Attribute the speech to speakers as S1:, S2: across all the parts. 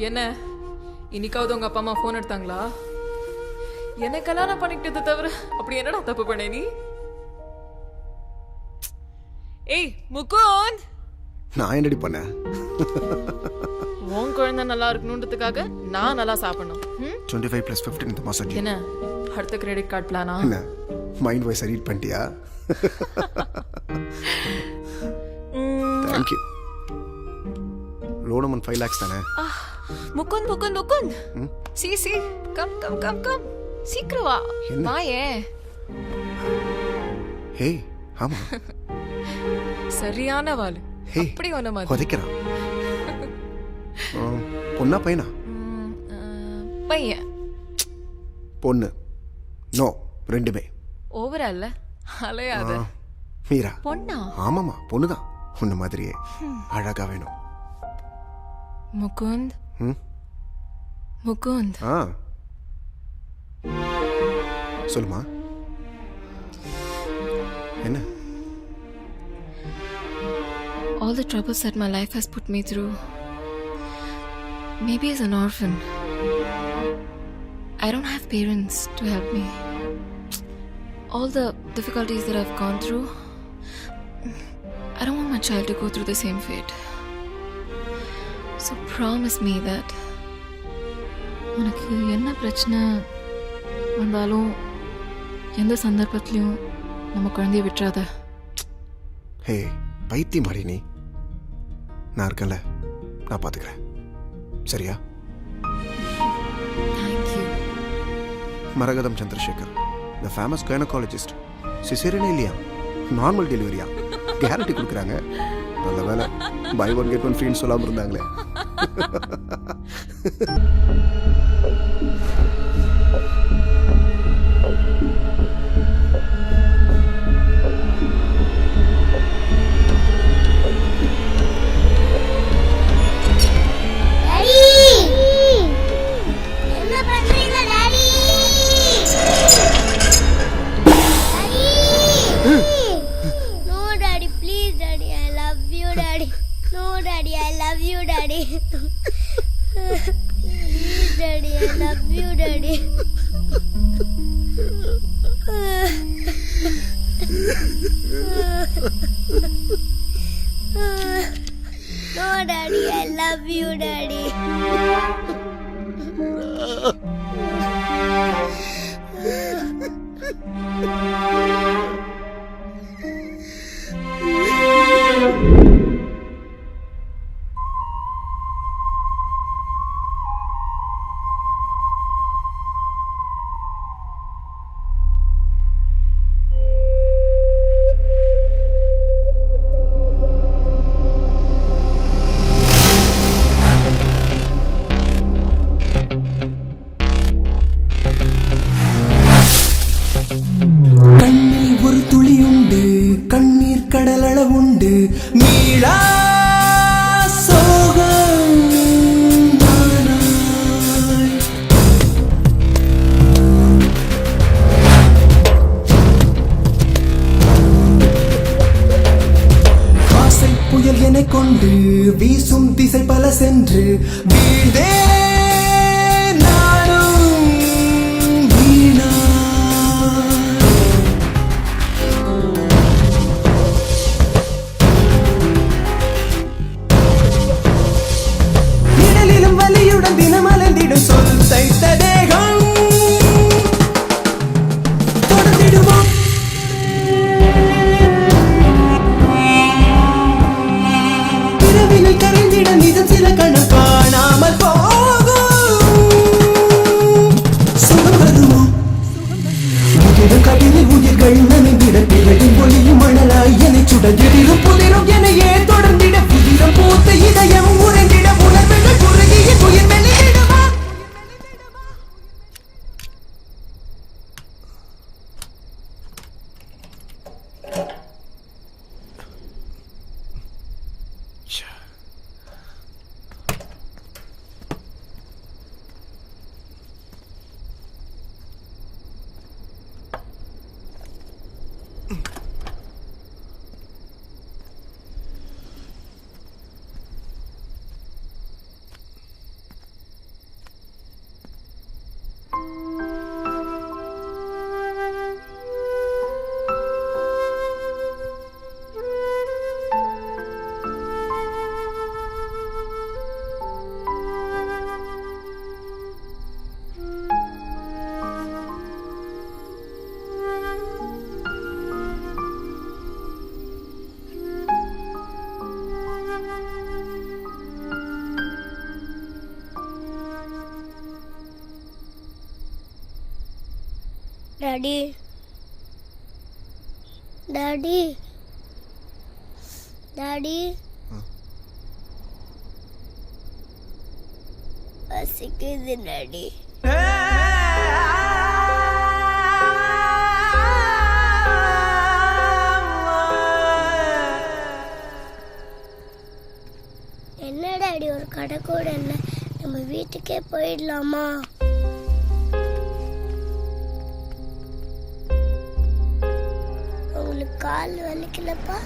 S1: என்ன இன்னைக்காவது உங்க அப்பா அம்மா ஃபோன் எடுத்தாங்களா? என்ன கல்யாணம் பண்ணிக்கிட்டது தவிர அப்படி என்னடா தப்பு பண்ண நீ? ஏய் முகுந்த்,
S2: நான் என்னடி பண்ணேன்?
S1: உன் குழந்தை நல்லா இருக்கணுன்றதுக்காக நான் நல்லா சாப்பிடணும்.
S2: 25 + 15 இந்த மாசம்.
S1: என்ன அடுத்த கிரெடிட் கார்டு பிளானா?
S2: என்ன மைண்ட் வாய்ஸ் ரீட் பண்ணிட்டியா? Thank you. Loan amount 5 lakhs தானே?
S1: முகுந்த் முகுந்த் முகுந்த், சி கம் கம் கம் கம், சீக்கிரம் வா. வாயே.
S2: ஹே ஆமா.
S1: சரியான வாள். அப்படி ஒண்ணு மாதிரி
S2: கொதிக்கிறான். பொண்ணா பையனா?
S1: பையன்.
S2: பொண்ணு. நோ, ரெண்டுமே.
S1: ஓவரால்ல அலையாத.
S2: மீரா
S1: பொண்ணா?
S2: ஆமாமா, பொண்ணுதான். உன்ன மாதிரியே அழகா வேணும்.
S1: முகுந்த் முகுந்த்.
S2: சொல்லுமா. என்ன?
S1: All the troubles that my life has put me through, maybe as an orphan, I don't have parents to help me. All the difficulties that I've gone through, I don't want my child to go through the same fate. So promise me that உனக்கு என்ன பிரச்சனை வந்தாலும் எந்த சந்தர்ப்பத்திலையும் நம்ம குழந்தைய விட்டுறாத.
S2: ஹே பைத்தியம் மாறி நீ. நான் இருக்கேன்ல, நான் பார்த்துக்கிறேன். சரியா?
S1: Thank you.
S2: Maragatham Chandrasekhar, the famous gynaecologist. சிசேரியனே இல்லையா, நார்மல் டெலிவரியா கேரண்டி கொடுக்குறாங்க. நல்ல வேலை பை ஒன் கெட் ஒன் ஃப்ரீன்னு சொல்லாமல் இருந்தாங்களே.
S3: No, Daddy, I love you, Daddy.
S4: கடலளவுண்டு மீளா சோகம் ஆசை புயல் என கொண்டு வீசும் திசை பல சென்று வீழ்ந்தே
S3: டாடி டாடி டாடி பசிக்குது டாடி. என்ன டாடி ஒரு கடை கூட இல்லை, நம்ம வீட்டுக்கே போயிடலாமா? உங்களுக்கு கால் வலிக்கலப்பா?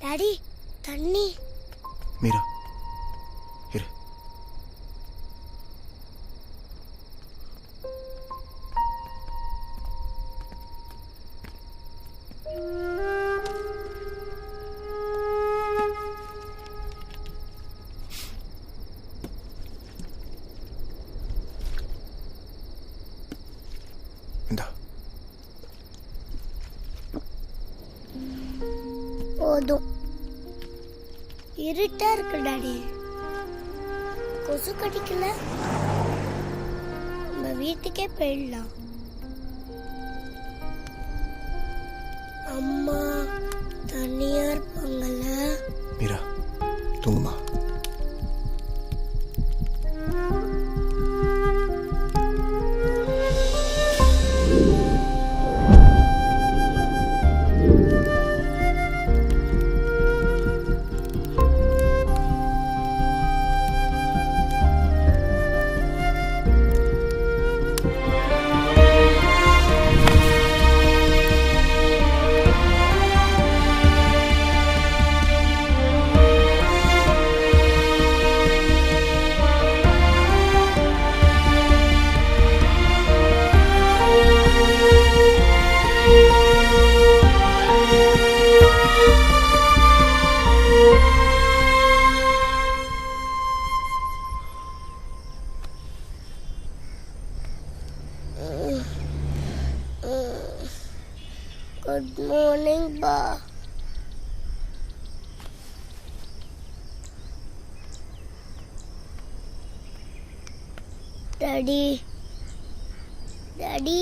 S3: டாடி தண்ணி.
S2: மீரா இரு. இந்தா.
S3: போதும். இருட்டா இருக்கு டாடி. கொசு கடிக்கல? நம்ம வீட்டுக்கே போயிடலாம். அம்மா தனியா இருப்பாங்கல்ல?
S2: மீரா தூங்குமா.
S3: குட் மார்னிங் பா. டாடி டாடி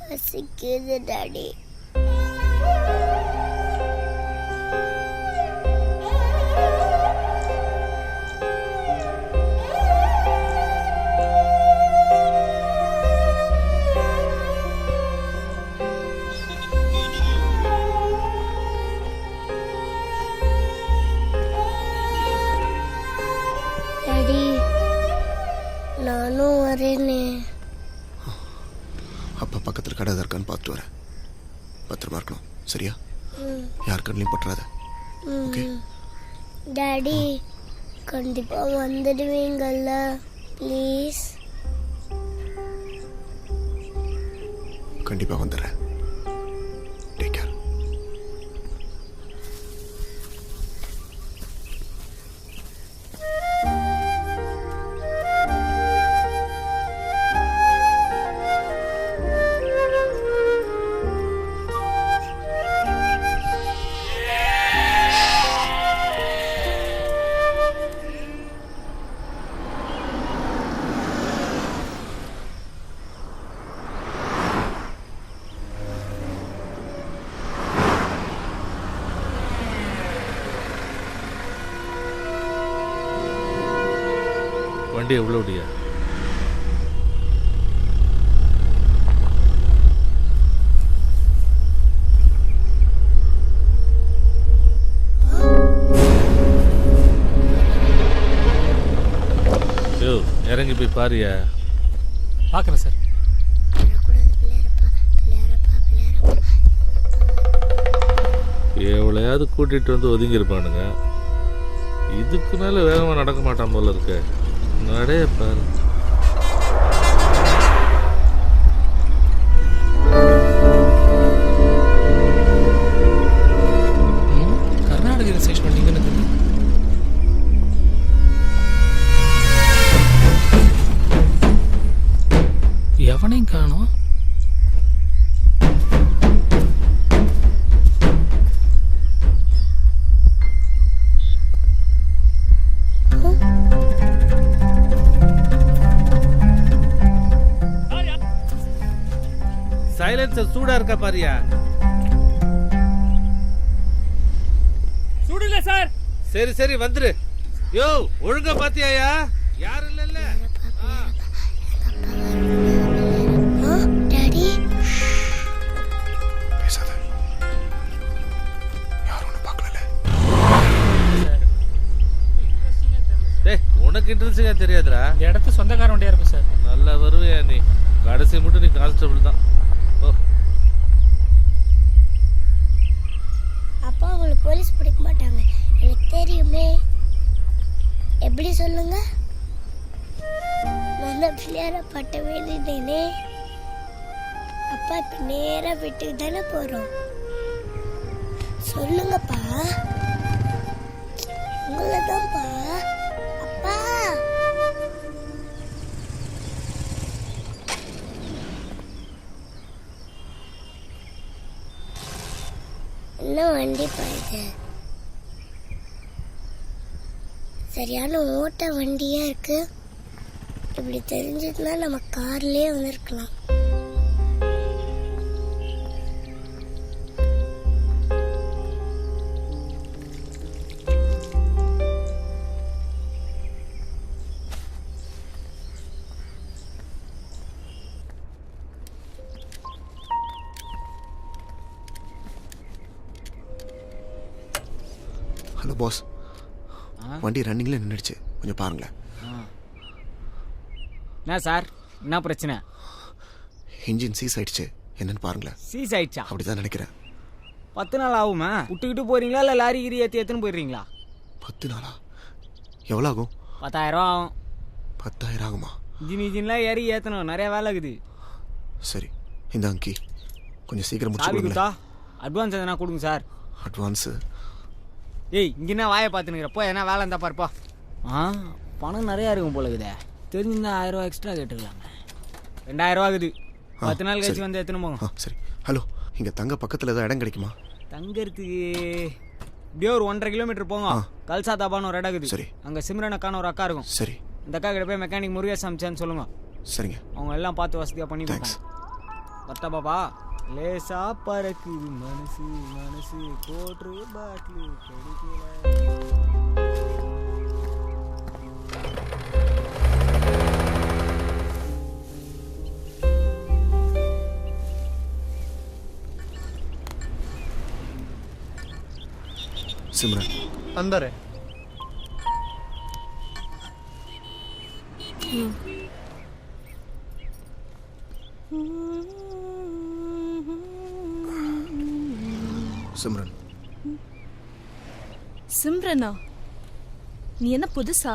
S3: பசிக்குது டாடி. டாடி நானும் வரேனே.
S2: அப்பா பக்கத்தில் கடை இருக்கான்னு பார்த்துட்டு வரேன். பத்திரமா இருக்கணும் சரியா? யார் கண்ணிலையும் பட்டுறாத. ஓகே
S3: டாடி கண்டிப்பா வந்துடுவீங்கல்ல ப்ளீஸ்?
S2: கண்டிப்பாக வந்துடுறேன். Take care.
S5: வண்டி எவ்வளோடியா? யோ இறங்கி போய் பாரியா.
S6: பார்க்குறேன் சார்.
S5: எவ்வளையாவது கூட்டிகிட்டு வந்து ஒதுங்கியிருப்பானுங்க. இதுக்கு மேலே வேகமாக நடக்க மாட்டான் போல இருக்க. நடைய பாரு.
S6: கர்நாடக ரிசர்ச் பண்ணீங்கன்னு தெரியும். எவனையும் காணோம்.
S5: தோசை சூடா இருக்கா பாரியா?
S6: சூடில்ல சார்.
S5: சரி சரி வந்துரு. யோ ஒழுங்கா பாத்தியாயா? யாரும் இல்ல.
S3: டாடி
S2: பேசாத, யாரும் ஒன்றும் பார்க்கல.
S5: டேய் உனக்கு இன்ட்ரெஸ்டிங்கா தெரியாதுடா.
S6: இந்த இடத்து சொந்தக்காரன் வண்டியா இருக்கும் சார்.
S5: நல்லா வருவியா நீ? கடைசி மட்டும் நீ கான்ஸ்டபிள் தான். ஓ
S3: அப்பா உங்களுக்கு போலீஸ் பிடிக்க மாட்டாங்க, எனக்கு தெரியுமே. எப்படி சொல்லுங்க? நல்ல பிள்ளையார பட்ட வேண்டினே. அப்பா இப்ப நேரா வீட்டுக்கு தானே போறோம். சொல்லுங்கப்பா, உங்களதான்ப்பா. அப்பா என்ன வண்டி பாயுது? சரியான ஓட்ட வண்டியா இருக்கு. இப்படி தெரிஞ்சதுன்னா நம்ம கார்லயே வந்திருக்கலாம்.
S2: ஹலோ பாஸ், வண்டி ரன்னிங்கில் நின்றுடுச்சு, கொஞ்சம் பாருங்களேன்.
S7: என்ன சார், என்ன பிரச்சனை?
S2: இன்ஜின் சீஸ் ஆயிடுச்சு, என்னன்னு பாருங்களேன்.
S7: சீஸ் ஆயிடுச்சா?
S2: அப்படிதான் நினைக்கிறேன்.
S7: 10 நாள் ஆகுமா? விட்டுக்கிட்டு போறீங்களா இல்லை லாரி கிரி ஏற்றி போயிடுறீங்களா?
S2: 10 நாளா? எவ்வளோ ஆகும்?
S7: 10,000 ஆகும்.
S2: 10,000 ஆகுமா?
S7: இன்ஜின்லாம் ஏறி ஏற்றணும், நிறைய வேலை இருக்குது.
S2: சரி, இந்த அங்கி கொஞ்சம் சீக்கிரம் முடிச்சு
S7: சாவி
S2: கொடுங்களேன்.
S7: கொடுத்தா அட்வான்ஸ் எதனா கொடுங்க சார்.
S2: அட்வான்ஸு?
S7: ஏய் இங்கே என்ன வாயை பார்த்துனுக்கிறப்போ எதனா வேலை இருந்தால் பாருப்பா. பணம் நிறையா இருக்கும் போல இருக்குதே. தெரிஞ்சிருந்தா 1000 ரூபா எக்ஸ்ட்ரா கேட்டுக்கலாமே. 2000 ரூபா ஆகுது. 10 நாள் கழிச்சு வந்து எத்தனை போங்க.
S2: சரி. ஹலோ, இங்கே தங்க பக்கத்தில் ஏதாவது இடம் கிடைக்குமா?
S7: தங்கறதுக்கு இப்படியே ஒரு 1.5 கிலோமீட்டர் போங்க. கல்சா தாபான்னு ஒரு இடம் இருக்குது.
S2: சரி.
S7: அங்கே சிம்ரன் அக்கான்னு ஒரு அக்கா இருக்கும்.
S2: சரி.
S7: இந்த அக்கா கிட்ட போய் மெக்கானிக் முருகேஷ் அமிச்சான்னு சொல்லுங்க.
S2: சரிங்க.
S7: அவங்க எல்லாம் பார்த்து வசதியாக பண்ணி
S2: தேங்க்ஸ்.
S7: பத்தா பாபா. லேசா பறக்குது மனசு மனசு போட்டு பாட்டில்
S2: सिमरन
S8: अंदर है।
S2: सिमरन,
S1: சிம்ரனா, நீ என்ன புதுசா?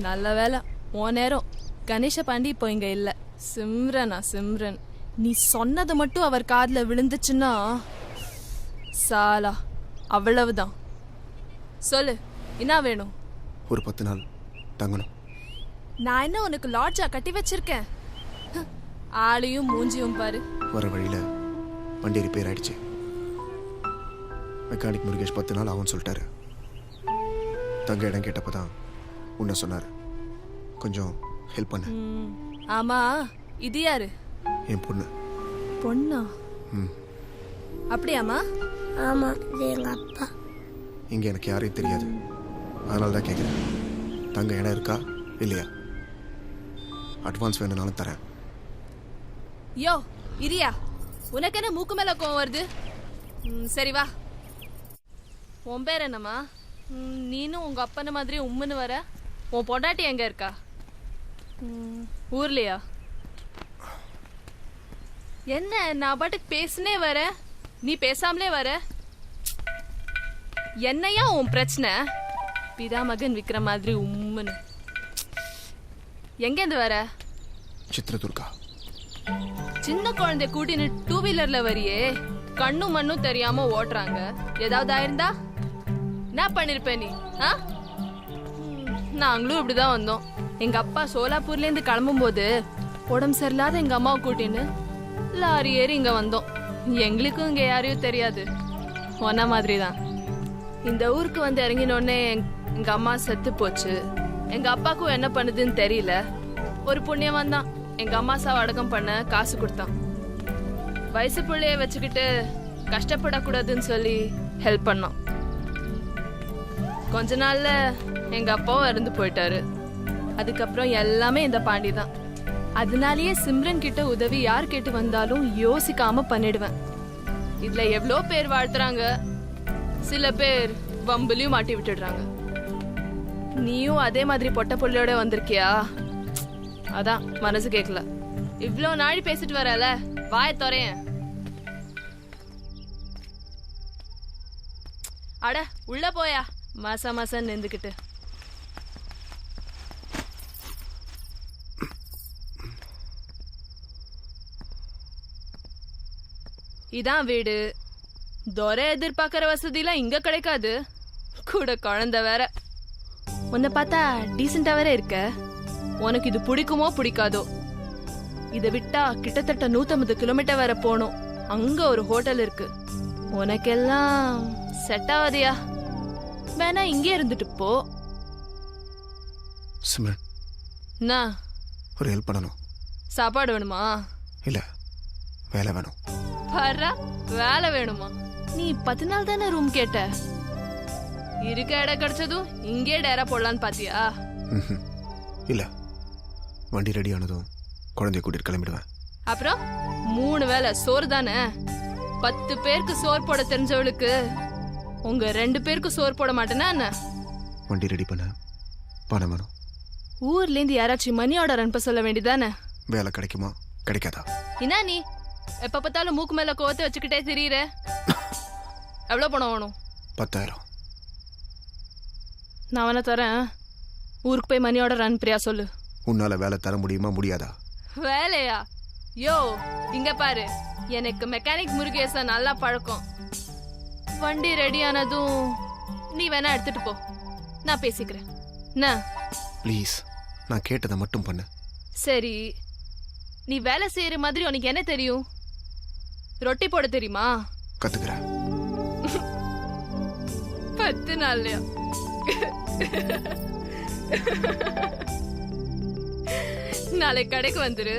S1: நல்ல வேலை, உன் நேரம். கணேஷ பாண்டி இப்போ இங்க இல்ல. சிம்ரனா சிம்ரன், நீ சொன்னது மட்டும் அவர் காதுல விழுந்துச்சுன்னா சாலா அவ்வளவுதான். சொல்லு, என்ன வேணும்?
S2: ஒரு 10 நாள் தங்கணும்.
S1: நான் என்ன உனக்கு லாட்ஜா கட்டி வச்சிருக்கேன்? ஆளையும் மூஞ்சியும் பாரு.
S2: வர வழியில் வண்டி ரிப்பேர் ஆயிடுச்சு. மெக்கானிக் முருகேஷ் 10 நாள் ஆகும்னு சொல்லிட்டாரு. தங்க இடம் கேட்டப்போ தான் உன்னை சொன்னார். கொஞ்சம் ஹெல்ப் பண்ண.
S1: ஆமா, இது யாரு?
S2: என் பொண்ணு.
S1: பொண்ணா?
S2: ம்.
S1: அப்படியாமா?
S3: ஆமா, இது எங்க அப்பா.
S2: இங்கே எனக்கு யாரையும் தெரியாது, அதனால தான் கேட்குறேன். தங்க இடம் இருக்கா இல்லையா? அட்வான்ஸ் வேணும்னாலும் தரேன்.
S1: யோ இரியா, உனக்கு என்ன மூக்கு மேல கோவம் வருது? சரி வா. உன் பேர் என்னம்மா? நீனும் உங்க அப்பன மாதிரி உம்முன்னு வர. உன் பொண்டாட்டி எங்க இருக்கா? ஊர்லையா? என்ன நான் பாட்டுக்கு பேசுனே வர, நீ பேசாமலே வர. என்னையா உன் பிரச்சனை? பிதா மகன் விக்கிற மாதிரி உம்முன்னு. எங்கேருந்து வர?
S2: சித்ரதுர்கா.
S1: சின்ன குழந்தை கூட்டின்னு 2 வீலர்ல வரியே, கண்ணும் மண்ணும் தெரியாம ஓட்டுறாங்க. ஏதாவது ஆயிருந்தா என்ன பண்ணிருப்ப நீ? நாங்களும் இப்படிதான் வந்தோம். எங்க அப்பா சோலாப்பூர்ல இருந்து கிளம்பும் போது உடம்பு சரியில்லாத எங்க அம்மாவை கூட்டின்னு லாரி ஏறி இங்க வந்தோம். எங்களுக்கும் இங்க யாரையும் தெரியாது, ஒன்ன மாதிரிதான். இந்த ஊருக்கு வந்து இறங்கினோடனே எங்க அம்மா செத்து போச்சு. எங்க அப்பாக்கும் என்ன பண்ணுதுன்னு தெரியல. ஒரு புண்ணியவன் தான்
S8: எங்க அம்மா சாவை அடக்கம் பண்ண காசு கொடுத்தான். வயசு பிள்ளைய வச்சுக்கிட்டு கஷ்டப்படக்கூடாதுன்னு சொல்லி ஹெல்ப் பண்ணோம். கொஞ்ச நாள்ல எங்க அப்பாவும் இறந்து போயிட்டாரு. அதுக்கப்புறம் எல்லாமே இந்த பாண்டி தான். அதனாலேயே சிம்ரன் கிட்ட உதவி யார் கேட்டு வந்தாலும் யோசிக்காம பண்ணிடுவேன். இதுல எவ்வளோ பேர் வாழ்த்துறாங்க, சில பேர் வம்புலையும் மாட்டி விட்டுடுறாங்க. நீயும் அதே மாதிரி பொட்ட புள்ளையோட வந்திருக்கியா? அதான் மனசு கேட்கல. இவ்வளோ நாடி பேசிட்டு வரல, வாய தொறையன். அட உள்ள போயா, மாசா மாசம் நின்றுக்கிட்டு. இதான் வீடு. துரை எதிர்பார்க்கிற வசதிலாம் இங்க கிடைக்காது. கூட குழந்தை வேற. உன்னை பார்த்தா டீசெண்டா வேற இருக்க. உனக்கு இது பிடிக்குமோ பிடிக்காதோ? இதை விட்டா கிட்டத்தட்ட 150 கிலோமீட்டர் வேற போகணும். அங்க ஒரு ஹோட்டல் இருக்கு. உனக்கெல்லாம் செட் ஆகாதியா? வேணா இங்கே இருந்துட்டு போ.
S2: சிம்ரன்,
S8: என்ன
S2: ஒரு ஹெல்ப் பண்ணணும்.
S8: சாப்பாடு வேணுமா?
S2: இல்ல, வேலை வேணும்.
S8: பாரா, வேலை வேணுமா? நீ 10 நாள் தானே ரூம் கேட்ட. இருக்க இடம் கிடைச்சதும் இங்கே டேரா போடலான்னு பாத்தியா?
S2: இல்ல, வண்டி ரெடி ஆனதும் குழந்தைய கூட்டிட்டு கிளம்பிடுவேன்.
S8: அப்புறம் 3 வேளை சோறு தானே. 10 பேருக்கு சோறு போட தெரிஞ்சவளுக்கு உங்க 2 பேருக்கு சோறு போட மாட்டேன்னா என்ன?
S2: வண்டி ரெடி பண்ண பணம் வேணும்.
S8: ஊர்ல இருந்து யாராச்சும் மணி ஆர்டர் அனுப்ப சொல்ல வேண்டியதானே?
S2: வேலை கிடைக்குமா கிடைக்காதா?
S8: என்ன நீ எப்ப பார்த்தாலும் மூக்கு மேல கோவத்தை வச்சுக்கிட்டே திரியிற? எவ்வளவு பணம் வேணும்?
S2: 10,000.
S8: நான் வேணா தரேன். ஊருக்கு போய் மணி ஆர்டர் அனுப்புறியா சொல்லு.
S2: உன்னால வேலை தர முடியுமா முடியாதா?
S8: வேலையா? யோ இங்க பாரு, எனக்கு மெக்கானிக் முருகேச நல்லா பழக்கம். வண்டி ரெடி ஆனதும் நீ வேணா எடுத்துட்டு போ, நான் பேசிக்கிறேன். என்ன?
S2: ப்ளீஸ், நான் கேட்டதை மட்டும் பண்ணு.
S8: சரி, நீ வேலை செய்யற மாதிரி உனக்கு என்ன தெரியும்? ரொட்டி போட தெரியுமா?
S2: கத்துக்கிறேன்.
S8: 10 நாள்லயா? நாளை கடைக்கு வந்துரு.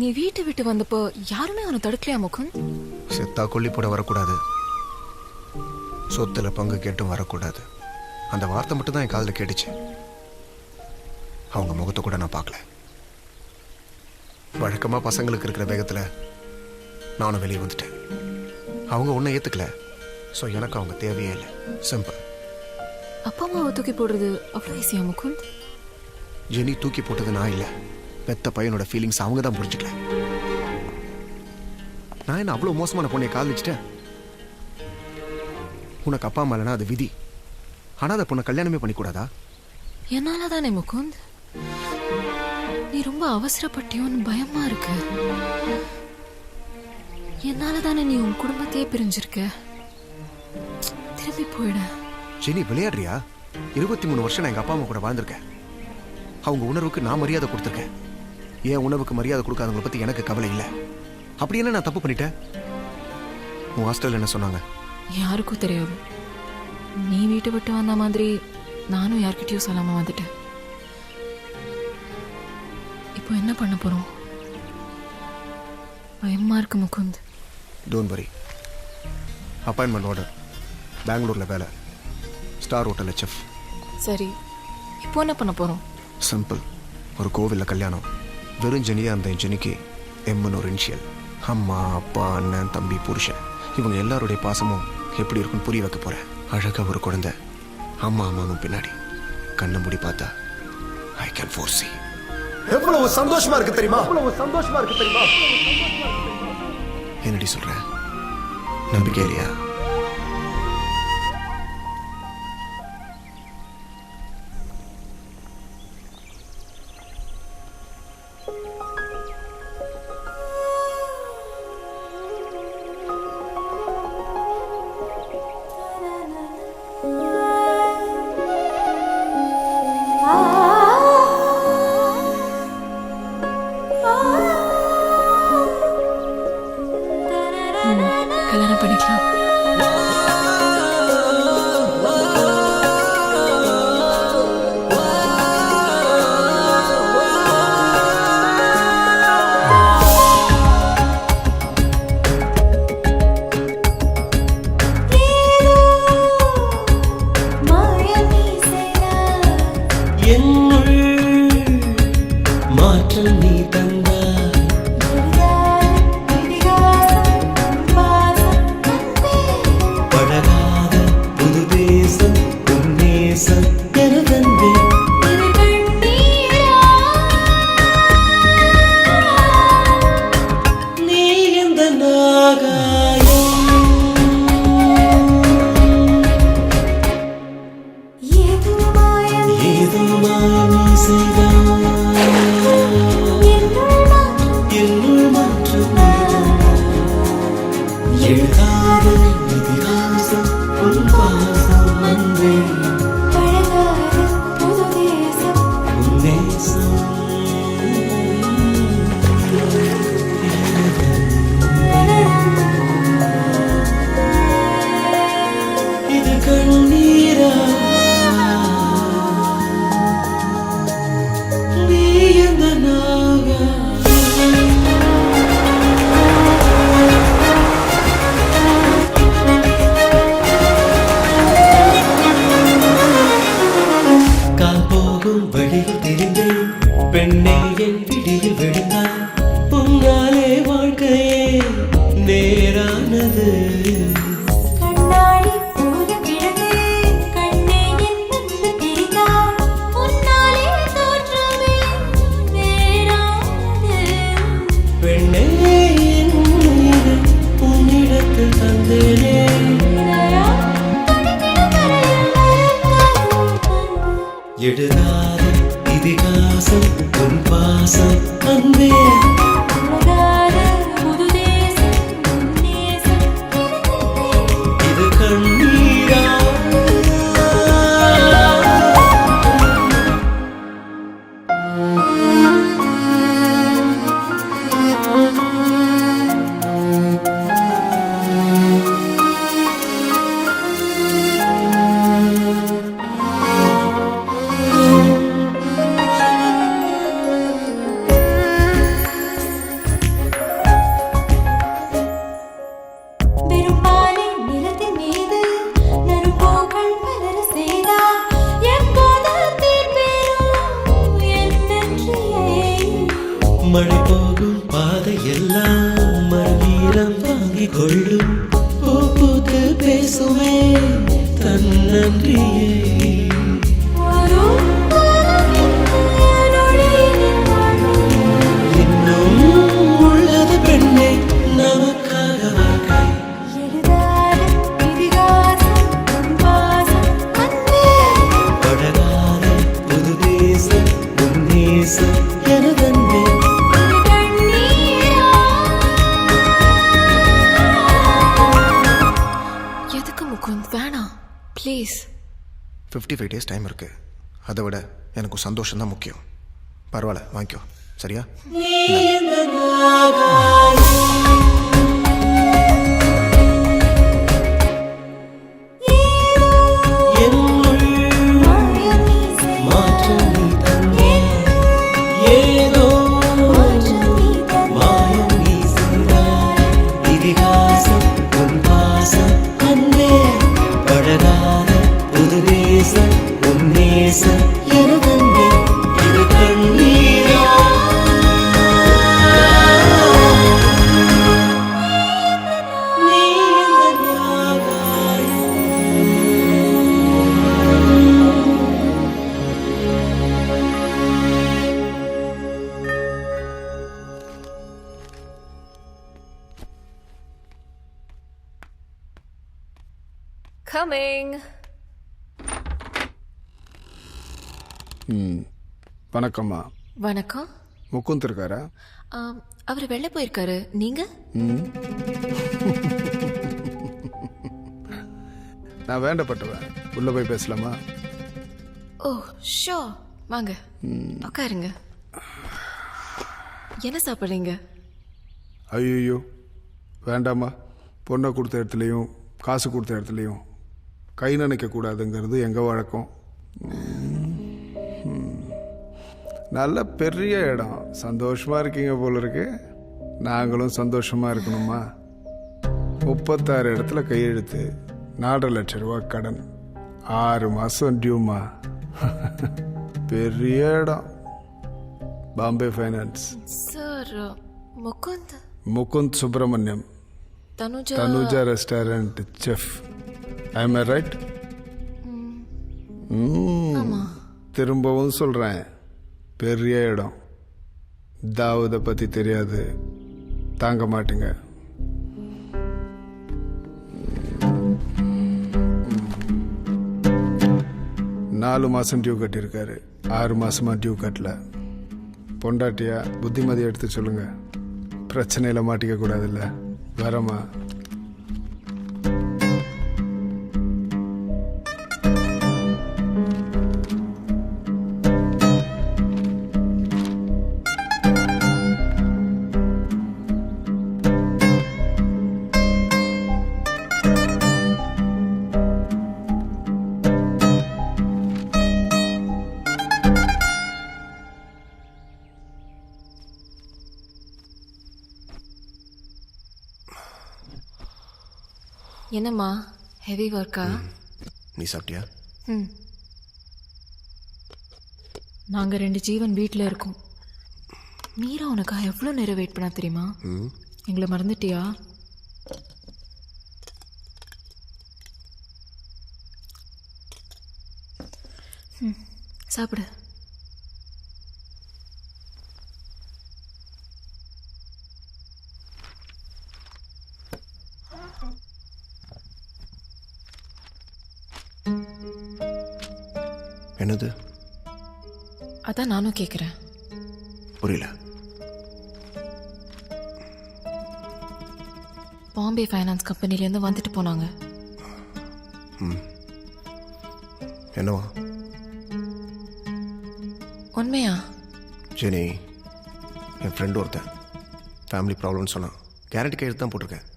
S1: நீ வீட்டை விட்டு வந்தப்போ யாருமே அவனை தடுக்கலையா முகுந்த்?
S2: செத்தா கொல்லி போட வரக்கூடாது, சொத்துல பங்கு கேட்டும் வரக்கூடாது. அந்த வார்த்தை மட்டும் தான் என் காதில் கேட்டுச்சு. அவங்க முகத்தை கூட நான் பார்க்கல. வழக்கமா பசங்களுக்கு இருக்கிற வேகத்தில் நானும் வெளியே வந்துட்டேன். அவங்க ஒன்றும் ஏற்றுக்கல. ஸோ எனக்கு அவங்க தேவையே இல்லை. சிம்பிள்.
S1: அப்பா அம்மாவை தூக்கி போடுறது அவ்வளோ ஈஸியா முகுந்த்?
S2: ஜெனி தூக்கி போட்டது நான் இல்லை, பெத்த பையனோட ஃபீலிங்ஸ் அவங்க தான் புரிஞ்சுக்கல. நான் என்ன அவ்வளோ மோசமான பொண்ணையை காதலிச்சிட்டேன்? உனக்கு அப்பா அம்மா இல்லைனா அது விதி. ஆனால் அதை பொண்ணை கல்யாணமே பண்ணிக்கூடாதா?
S1: என்னால தானே முகுந்த். நீ ரொம்ப அவசரப்பட்டியோன்னு பயமா இருக்கு. என்னால தானே நீ உன் குடும்பத்தையே பிரிஞ்சிருக்க. திரும்பி போயிட.
S2: ஜெனி, விளையாடுறியா? 23 வருஷம் நான் எங்கள் அப்பா அம்மா கூட வாழ்ந்திருக்கேன். அவங்க உணர்வுக்கு நான் மரியாதை கொடுத்துருக்கேன். என் உணவுக்கு மரியாதை கொடுக்காதவங்களை பற்றி எனக்கு கவலை இல்லை. அப்படி என்ன நான் தப்பு பண்ணிட்டேன்? உன் ஹாஸ்டல் என்ன சொன்னாங்க?
S1: யாருக்கும் தெரியாது. நீ வீட்டை விட்டு வந்த மாதிரி நானும் யார்கிட்டயும் சொல்லாம வந்துட்டேன். இப்போ என்ன பண்ண போறோம்? பயமா இருக்கு Mukund.
S2: Don't worry. Appointment order. பெங்களூரில் வேலை. ஸ்டார் ஹோட்டலில் செஃப்.
S1: சரி, இப்போ என்ன பண்ண போறோம்?
S2: சிம்பிள். ஒரு கோவிலில் கல்யாணம். வெறும் ஜெனியாக இருந்த என் ஜெனிக்கு எம்னு ஒரு இனிஷியல். அம்மா, அப்பா, அண்ணன், தம்பி, புருஷன் இவங்க எல்லாருடைய பாசமும் எப்படி இருக்குன்னு புரிய வைக்க போகிறேன். அழகாக ஒரு குழந்தை அம்மா அம்மாவும் பின்னாடி. கண்ணை மூடி பார்த்தா ஐ கேன் foresee.
S4: எவ்வளவு சந்தோஷமா இருக்கு தெரியுமா?
S2: என்னடி சொல்ற? நம்பிக்கை இல்லையா?
S1: கல்யாணம் பண்ணிக்கலாம்.
S4: என்னுள் மாற்றம் நீ தந்தாய். பழகாத புது தேசம் உன் நேசம் எனதன்பே. நீ எந்த நாகாயம் ஏதோ மாயம் நீ செய்தாய். என்னுள் மாற்றம் எழுதாத இதிகாசம் உன் பாசம் அன்பே. உன் நேசம் இது கண்ணீரா நீ எந்த நாகா கால் போகும் வழியில் தெரிந்தேன் பெண்ணே என் பிடியில் விழுந்தாய். உன்னாலே வாழ்க்கையே நேரானது. பெண்ணே என் உயிரை உன்னிடத்தில் தந்தேனே. எழுதாத இதிகாசம் உன் பாசம் அன்பே. இது கண்ணீரா மழை போகும் பாதை எல்லாம் மறுநீரம் வாங்கிக் கொள்ளும். பூ பூத்து பேசுமே தன்னன்றியே. இன்னும் உள்ளது பெண்ணே நமக்காக வாழ்க்கை. பழகாத புது தேசம் உன் நேசம் எனதன்பே.
S1: எதுக்கு முகுந்த்? வேணாம் ப்ளீஸ்.
S2: 55 days டைம் இருக்கு. அதை விட எனக்கு சந்தோஷம் தான் முக்கியம். பரவாயில்ல, வாங்கிக்கோ. சரியா?
S4: நீ எந்த நாகாயம் என்னுள் மாற்றம் நீ தந்தாய். ஏதோ மாயம் நீ செய்தாய். இதிகாசம் உன் பாசம் அன்பே. பழகாத புது தேசம் உன் நேசம் எனதன்பே. இது கண்ணீரா
S1: கமிங்.
S9: வணக்கம்மா.
S1: வணக்கம்.
S9: முகுந்த் இருக்காரா?
S1: அவர் வெளில போயிருக்காரு. நீங்க?
S9: நான் வேண்டப்பட்டவன். உள்ள போய் பேசலாமா?
S1: ஓ ஷோ, வாங்க உட்காருங்க. என்ன சாப்பிட்றீங்க?
S9: ஐயோ வேண்டாமா. பொண்ணை கொடுத்த இடத்துலையும் காசு கொடுத்த இடத்துலையும் கை நினைக்க கூடாதுங்கிறது எங்கள் வழக்கம். நல்ல பெரிய இடம். சந்தோஷமாக இருக்கீங்க போல இருக்கு. நாங்களும் சந்தோஷமாக இருக்கணுமா? 36 இடத்துல கையெழுத்து, 4 லட்சம் ரூபா கடன், 6 மாதம் டியூமா. பெரிய இடம். Bombay finance.
S1: Sir Mukund.
S9: Mukund Subramaniam, Tanuja restaurant chef. I am right? திரும்பவும் சொல்கிறேன், பெரிய இடம். தாவூதை பற்றி தெரியாது, தாங்க மாட்டீங்க. நாலு மாதம் டியூ கட்டியிருக்காரு, 6 மாதமாக டியூ கட்டல. பொண்டாட்டியா புத்திமதி எடுத்து சொல்லுங்க. பிரச்சனையில் மாட்டிக்க கூடாதுல்ல. வரமா?
S1: என்னம்மா ஹெவி ஒர்க்கா?
S2: நீ சாப்பிட்டியா?
S1: நாங்கள் 2 ஜீவன் வீட்டில் இருக்கோம். மீரா உனக்காக எவ்வளோ நேரம் வெயிட் பண்ணா தெரியுமா? எங்களை மறந்துட்டியா? சாப்பிடு.
S2: என்னது?
S1: அதான் நானும் கேட்குறேன்.
S2: புரியல.
S1: பாம்பே ஃபைனான்ஸ் கம்பெனிலேருந்து வந்துட்டு போனாங்க.
S2: என்னவா?
S1: உண்மையா?
S2: ஜெனி, என் ஃப்ரெண்டு ஒருத்தன் ஃபேமிலி ப்ராப்ளம்னு சொன்னான். கேரண்டி கையெழுத்து தான் போட்டிருக்கேன்.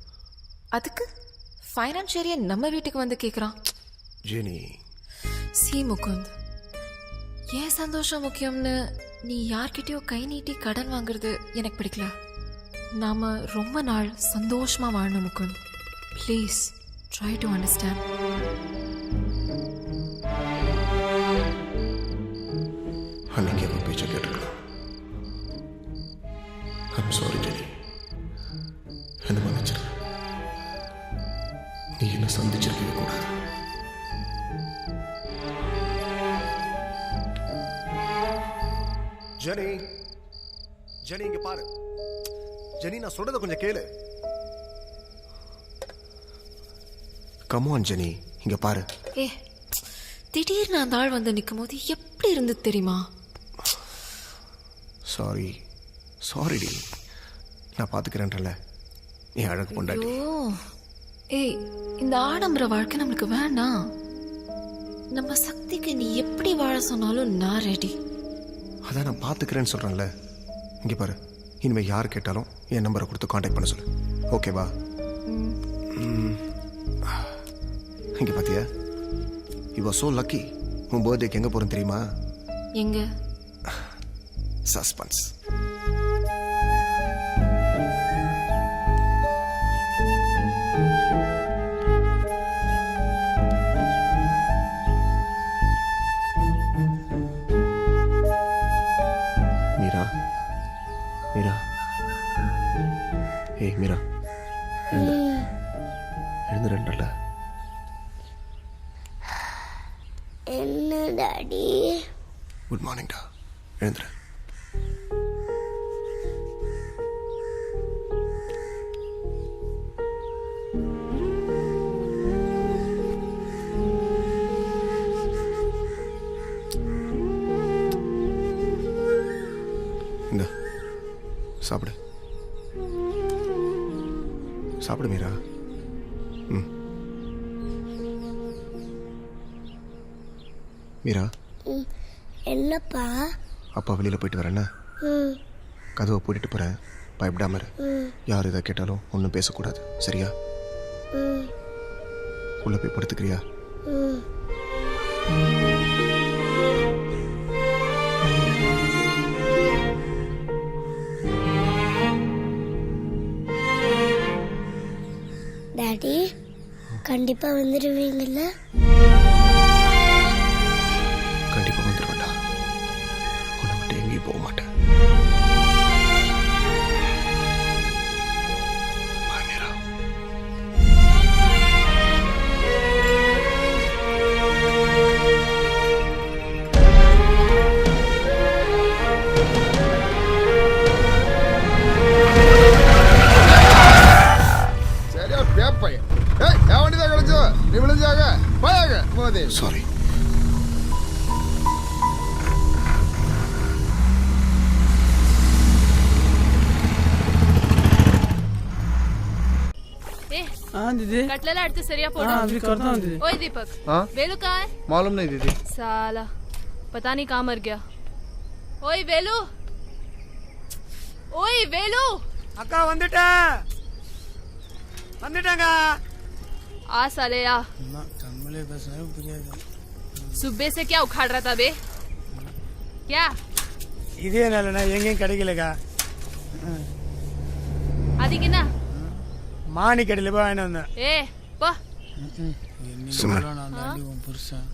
S1: அதுக்கு ஃபைனான்ஷியரியை நம்ம வீட்டுக்கு வந்து கேட்குறான்.
S2: ஜெனி,
S1: சி முகுந்த், ஏன் சந்தோஷம் முக்கியம்னு நீ யார்கிட்டயோ கை நீட்டி கடன் வாங்குறது எனக்கு பிடிக்கல. நாம ரொம்ப நாள் சந்தோஷமா வாழணும் Mukund. Please try to understand.
S2: அன்னைக்கு அவன் பேச்சை கேட்டுக்கலாம். ஐம் சாரி ஜெனி, என்ன மன்னிச்சிரு. நீ என்ன சந்திச்சிருக்கவே கூடாது. ஜெனி, ஜெனி இங்க பாரு. ஜெனி, நான் சொல்றத கொஞ்சம் கேளு. கம் ஆன் ஜெனி, இங்க பாரு.
S1: திடீர்னு அந்த ஆள் வந்து நிற்கும் போது எப்படி இருந்தது தெரியுமா?
S2: சாரி சாரிடி, நான் பாத்துக்கிறேன்ல. நீ அழகு பொண்டாட்டி.
S1: இந்த ஆடம்பர வாழ்க்கை நம்மளுக்கு வேண்டாம். நம்ம சக்திக்கு நீ எப்படி வாழ சொன்னாலும் நான் ரெடி.
S2: அதான் நான் பாத்துக்கிறேன்னு சொல்றேன்ல. இங்க பாரு, இனிமே யார் கேட்டாலும் என் நம்பரை கொடுத்து கான்டாக்ட் பண்ண சொல்லு. ஓகேவா? இங்க பாத்தியா, யூ ஆர் சோ லக்கி. உன் பர்த்டேக்கு எங்க போறேன் தெரியுமா?
S1: எங்க?
S2: சஸ்பென்ஸ். மீரா, மீரா, ஏய் மீரா, எழுந்துறேன்ல.
S3: என்ன டாடி?
S2: குட் மார்னிங்டா, எழுந்துரு. சாப்பிடு சாப்பிடு மீரா. ம் மீரா.
S3: என்னப்பா?
S2: அப்பா வெளியில் போயிட்டு வரேன்னா கதவை பூட்டிட்டு போகிறேன். பயப்படாம இரு. யார் இதை கேட்டாலும் ஒன்றும் பேசக்கூடாது, சரியா? உள்ள போய் படுத்துக்கிறியா?
S3: டாடி கண்டிப்பா வந்துடுவீங்கல்ல?
S2: கண்டிப்பாக வந்துடுவேன்டா. உன்னை விட்டு எங்கேயும் போக மாட்டேன். பாய் மீரா.
S9: சரியா பேப்பையன். ஏய் என் வண்டி தான் கிடைச்சோ, நீ விழுந்சாக போயாக போதே.
S2: சாரி.
S8: ए
S6: हाँ दीदी
S8: कटलेला எடுத்து சரியா
S6: हाँ
S8: போடு.
S6: अभी करता हूँ दीदी।
S8: ओए दीपक
S9: हाँ
S8: वेलू कहाँ है?
S9: मालूम नहीं दीदी।
S8: साला पता नहीं कहाँ मर गया। ओए वेलू, ओए वेलू,
S7: அக்கா வந்துட்டேன் வந்துட்டேங்க.
S8: आ साले आ।
S6: तमिल बस
S8: सुबह से क्या उखाड़ रहा था बे? क्या
S7: இதே நல்லண்ணா எங்கேயும் கிடைக்கலக்கா.
S8: அதிகனா
S7: மாணி கடையில் போய் வாங்கிட்டு வந்தேன்.
S8: ए போ
S2: சிம்ரன்.
S6: நான் தாண்டி உன் புருஷன்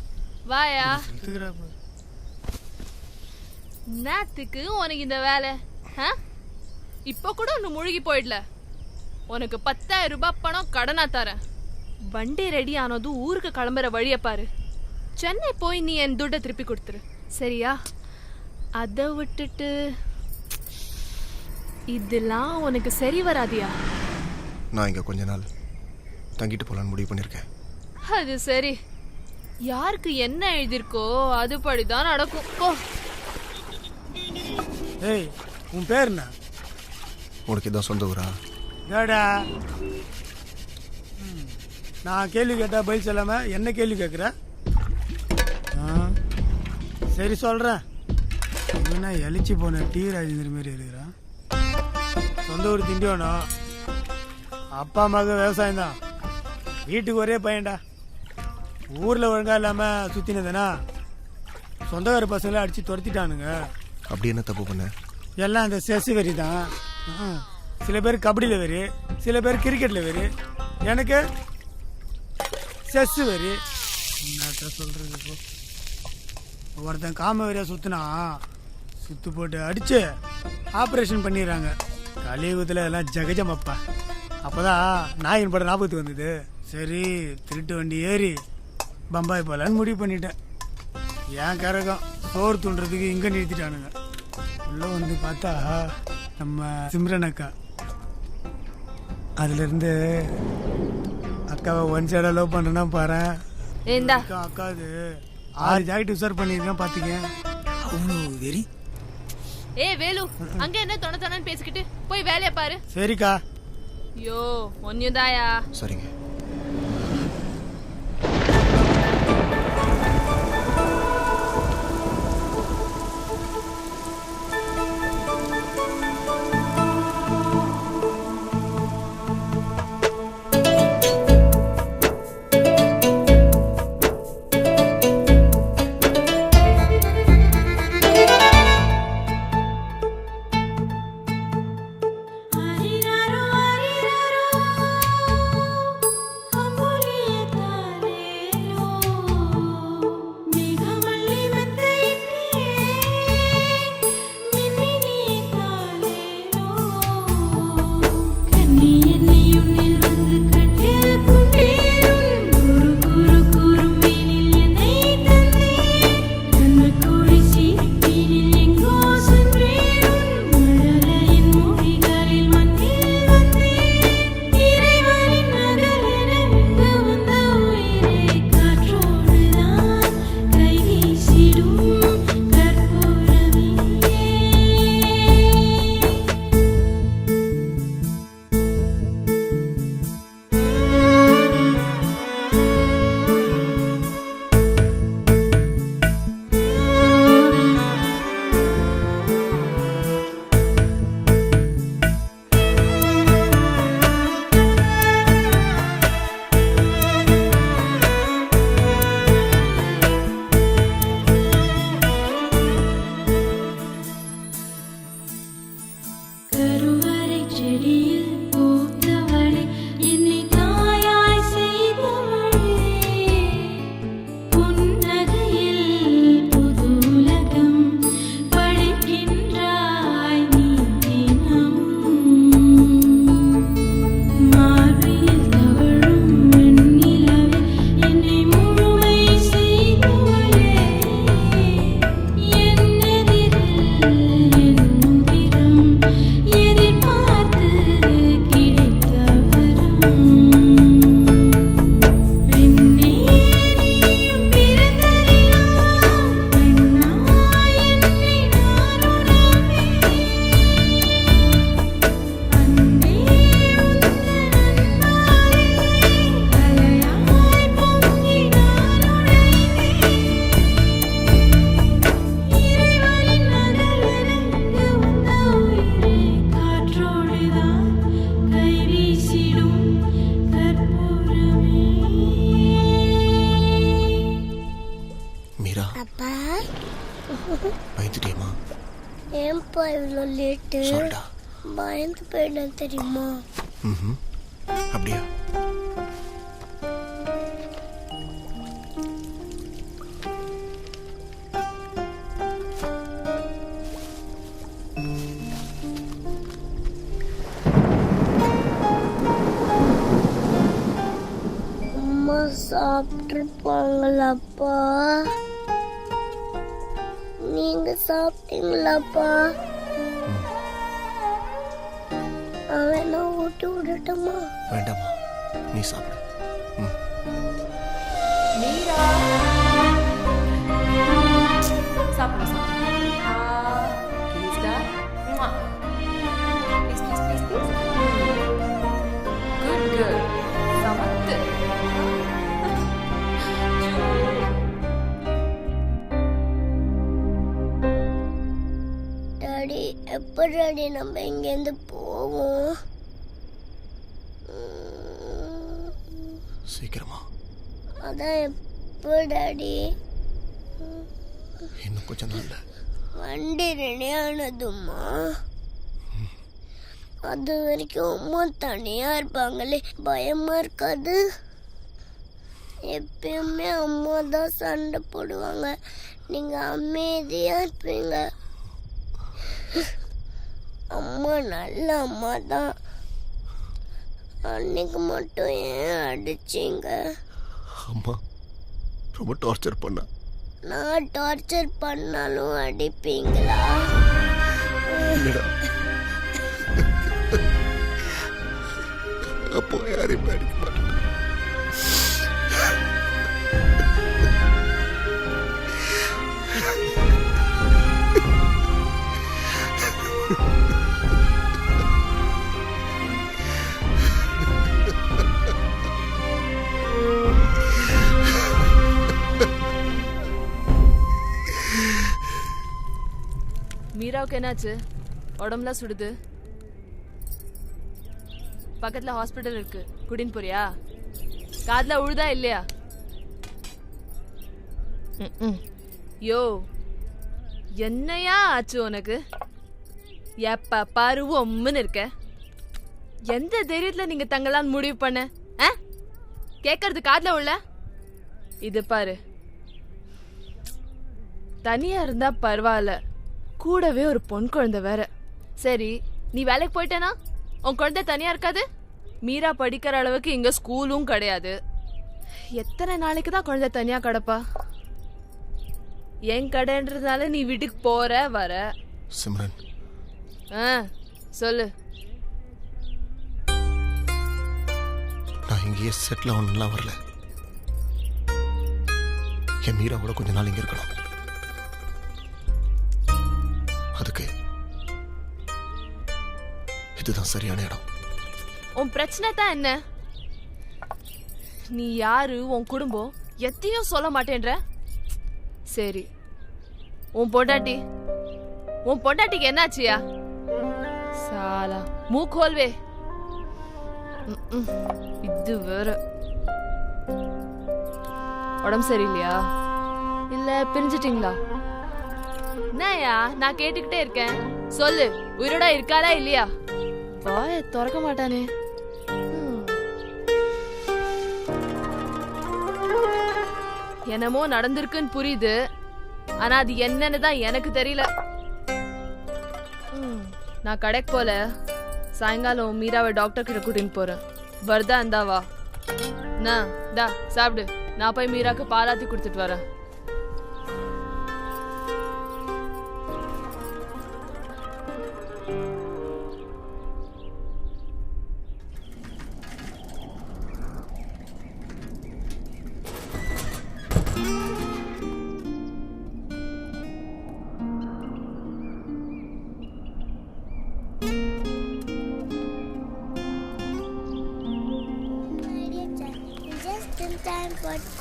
S8: வாயா.
S6: எடுத்துக்கிறா
S8: நேத்துக்கு உனக்கு இந்த வேலை ஆ? இப்போ கூட ஒன்று முழுகி போயிடல. உனக்கு 10,000 ரூபாய் பணம் கடனா தரேன். வண்டி ரெடி ஆனதும் ஊருக்கு கிளம்புற வழிய பாரு. சென்னை போய் நீ என் துட்டை திருப்பி கொடுத்துரு, சரியா? அதை விட்டுட்டு இதெல்லாம் உனக்கு சரி வராதியா?
S2: நான் இங்கே கொஞ்ச நாள் தங்கிட்டு போகலான்னு முடிவு பண்ணியிருக்கேன்.
S8: அது சரி, யாருக்கு என்ன எழுதியிருக்கோ அதுபடிதான் நடக்கும். போ.
S7: ஏய் உன் பேர் என்ன?
S2: உனக்கு இதான் சொந்த ஊரா?
S7: ஏடா நான் கேள்வி கேட்டால் பதில் சொல்லாமல் என்ன கேள்வி கேட்குற? சரி சொல்கிறேன். என்ன எழுச்சி போன டி ராஜேந்திர மாரி இருக்கிறான். சொந்த ஊர் திண்டிவனம். அப்பா அம்மாவுக்கு விவசாயம் தான். வீட்டுக்கு ஒரே பையன்டா. ஊரில் ஒழுங்காக இல்லாமல் சுற்றினதுனா சொந்தக்கார பசங்களை அடித்து துரத்திட்டானுங்க.
S2: அப்படி என்ன தப்பு பண்ண?
S7: எல்லாம் அந்த செஸ் வெறி தான். சில பேர் கபடியில் வெறி, சில பேர் கிரிக்கெட்டில் வெறி. எனக்கு செஸ் வெறி. என்னட்ட சொல்கிறது? இப்போ ஒருத்தன் காம வெறியாக சுற்றினா சுற்று போட்டு அடித்து ஆப்ரேஷன் பண்ணிடுறாங்க. கலியுகத்தில் எல்லாம் ஜகஜமப்பா. அப்போ தான் நாயின் படம் ஞாபகத்துக்கு வந்தது. சரி திருட்டு வண்டி ஏறி பம்பாய் போகலான்னு முடிவு பண்ணிட்டேன். ஏன் கரகம் சோறு தூண்டுறதுக்கு இங்கே நிறுத்திட்டானுங்க. உள்ளே வந்து பார்த்தா நம்ம சிம்ரன் அக்கா. அதுலேருந்து அக்காவை ஒன் சைடாக லவ் பண்ணுறேன்னா பாரு.
S8: ஏண்டா
S7: அக்கா அக்காது 6 ஜாக்கெட் உசார் பண்ணியிருக்கேன் பார்த்துக்க. அவ்வளோ வெறி.
S8: ஏ வேலு, அங்க என்ன தொண தொணன்னு பேசிக்கிட்டு போய் வேலையை பாரு.
S7: சரிக்கா.
S8: யோ ஒன்னுதாயா.
S2: சரிங்க. பயந்துட்டியம்மா?
S3: ஏன்பா இவ்வளோ லேட்டு?
S2: சொல்டா.
S3: பயந்து போயிட்டேன் தெரியுமா?
S2: ம், அப்படியா?
S3: அம்மா சாப்பிட்டுருப்பாங்களாப்பா? நீங்க சாப்பிட்டீங்களாப்பா? அவன் ஊட்டி விடட்டுமா?
S2: வேண்டாம்மா, நீ சாப்பிடு. ம்.
S1: மீரா சாப்பிடு ப்ளீஸ்டா. Please please please please. Good girl. சமத்து.
S3: டாடி, எப்போ டாடி நம்ம இங்கேருந்து போவோம்?
S2: சீக்கிரமா.
S3: அதான் எப்போ டாடி?
S2: இன்னும் கொஞ்சம் நாள்ல.
S3: வண்டி ரெடி ஆனதுமா? அது வரைக்கும் அம்மா தனியா இருப்பாங்களே, பயமா இருக்காது? எப்பயுமே அம்மா தான் சண்டை போடுவாங்க, நீங்க அமைதியா இருப்பீங்க. அம்மா நல்ல அம்மா தான். அன்னைக்கு மட்டும் ஏன் அடிச்சீங்க?
S2: அம்மா ரொம்ப டார்ச்சர் பண்ண.
S3: நான் டார்ச்சர் பண்ணாலும் அடிப்பீங்களா?
S2: இல்லடா, அப்போ யாரையும் அடிக்க மாட்டேன்.
S8: மீராவுக்கு என்னாச்சு? உடம்புலாம் சுடுது. பக்கத்துல ஹாஸ்பிட்டல் இருக்கு, கூட்டின்னு போறியா? காதுல உழுதா இல்லையா? யோ, என்னையா ஆச்சு உனக்கு? எப்ப பாரு ஒம்முன்னு இருக்க. எந்த தைரியத்துல நீங்க தங்கலான்னு முடிவு பண்ண? கேட்கறது காதுல உள்ள. இது பாரு, தனியா இருந்தா பரவாயில்ல, கூடவே ஒரு பொன் குழந்தை வேற. சரி, நீ வேலைக்கு போயிட்டேனா உன் குழந்தை தனியா இருக்காது. மீரா படிக்கிற அளவுக்கு இங்க ஸ்கூலும் கிடையாது. எத்தனை நாளைக்கு தான் குழந்தை தனியா கிடப்பா? என் கடைன்றதுனால நீ வீட்டுக்கு போற வர.
S2: சிம்ரன்,
S8: சொல்லு.
S2: நான் இங்கேயே செட்டில் ஆகணும்லாம் வரல. என் மீரா கூட கொஞ்ச நாள் இங்க இருக்கணும். அதுக்கு இதுதான் சரியான இடம்.
S8: உன் பிரச்சனை தான் என்ன? நீ யாரு, உன் குடும்பம் எத்தையும் சொல்ல மாட்டேன்ற. சரி, உன் பொண்டாட்டிக்கு என்னாச்சியா? சாலா மூக்கோல்வே. இது வேற. உடம்பு சரியில்லையா? இல்ல பிரிஞ்சிட்டீங்களா? என்னயா நான் கேட்டுக்கிட்டே இருக்கேன், சொல்லு. உயிரோட இருக்காளா இல்லையா? வாய திறக்க மாட்டானே. என்னமோ நடந்திருக்குன்னு புரியுது, ஆனா அது என்னன்னு தான் எனக்கு தெரியல. நான் கடைக்கு போல, சாயங்காலம் மீராவை டாக்டர் கிட்ட கூட்டின்னு போறேன். வருதா இருந்தா வா. தா சாப்பிடு, நான் போய் மீராக்கு பாலாத்தி கொடுத்துட்டு வரேன்.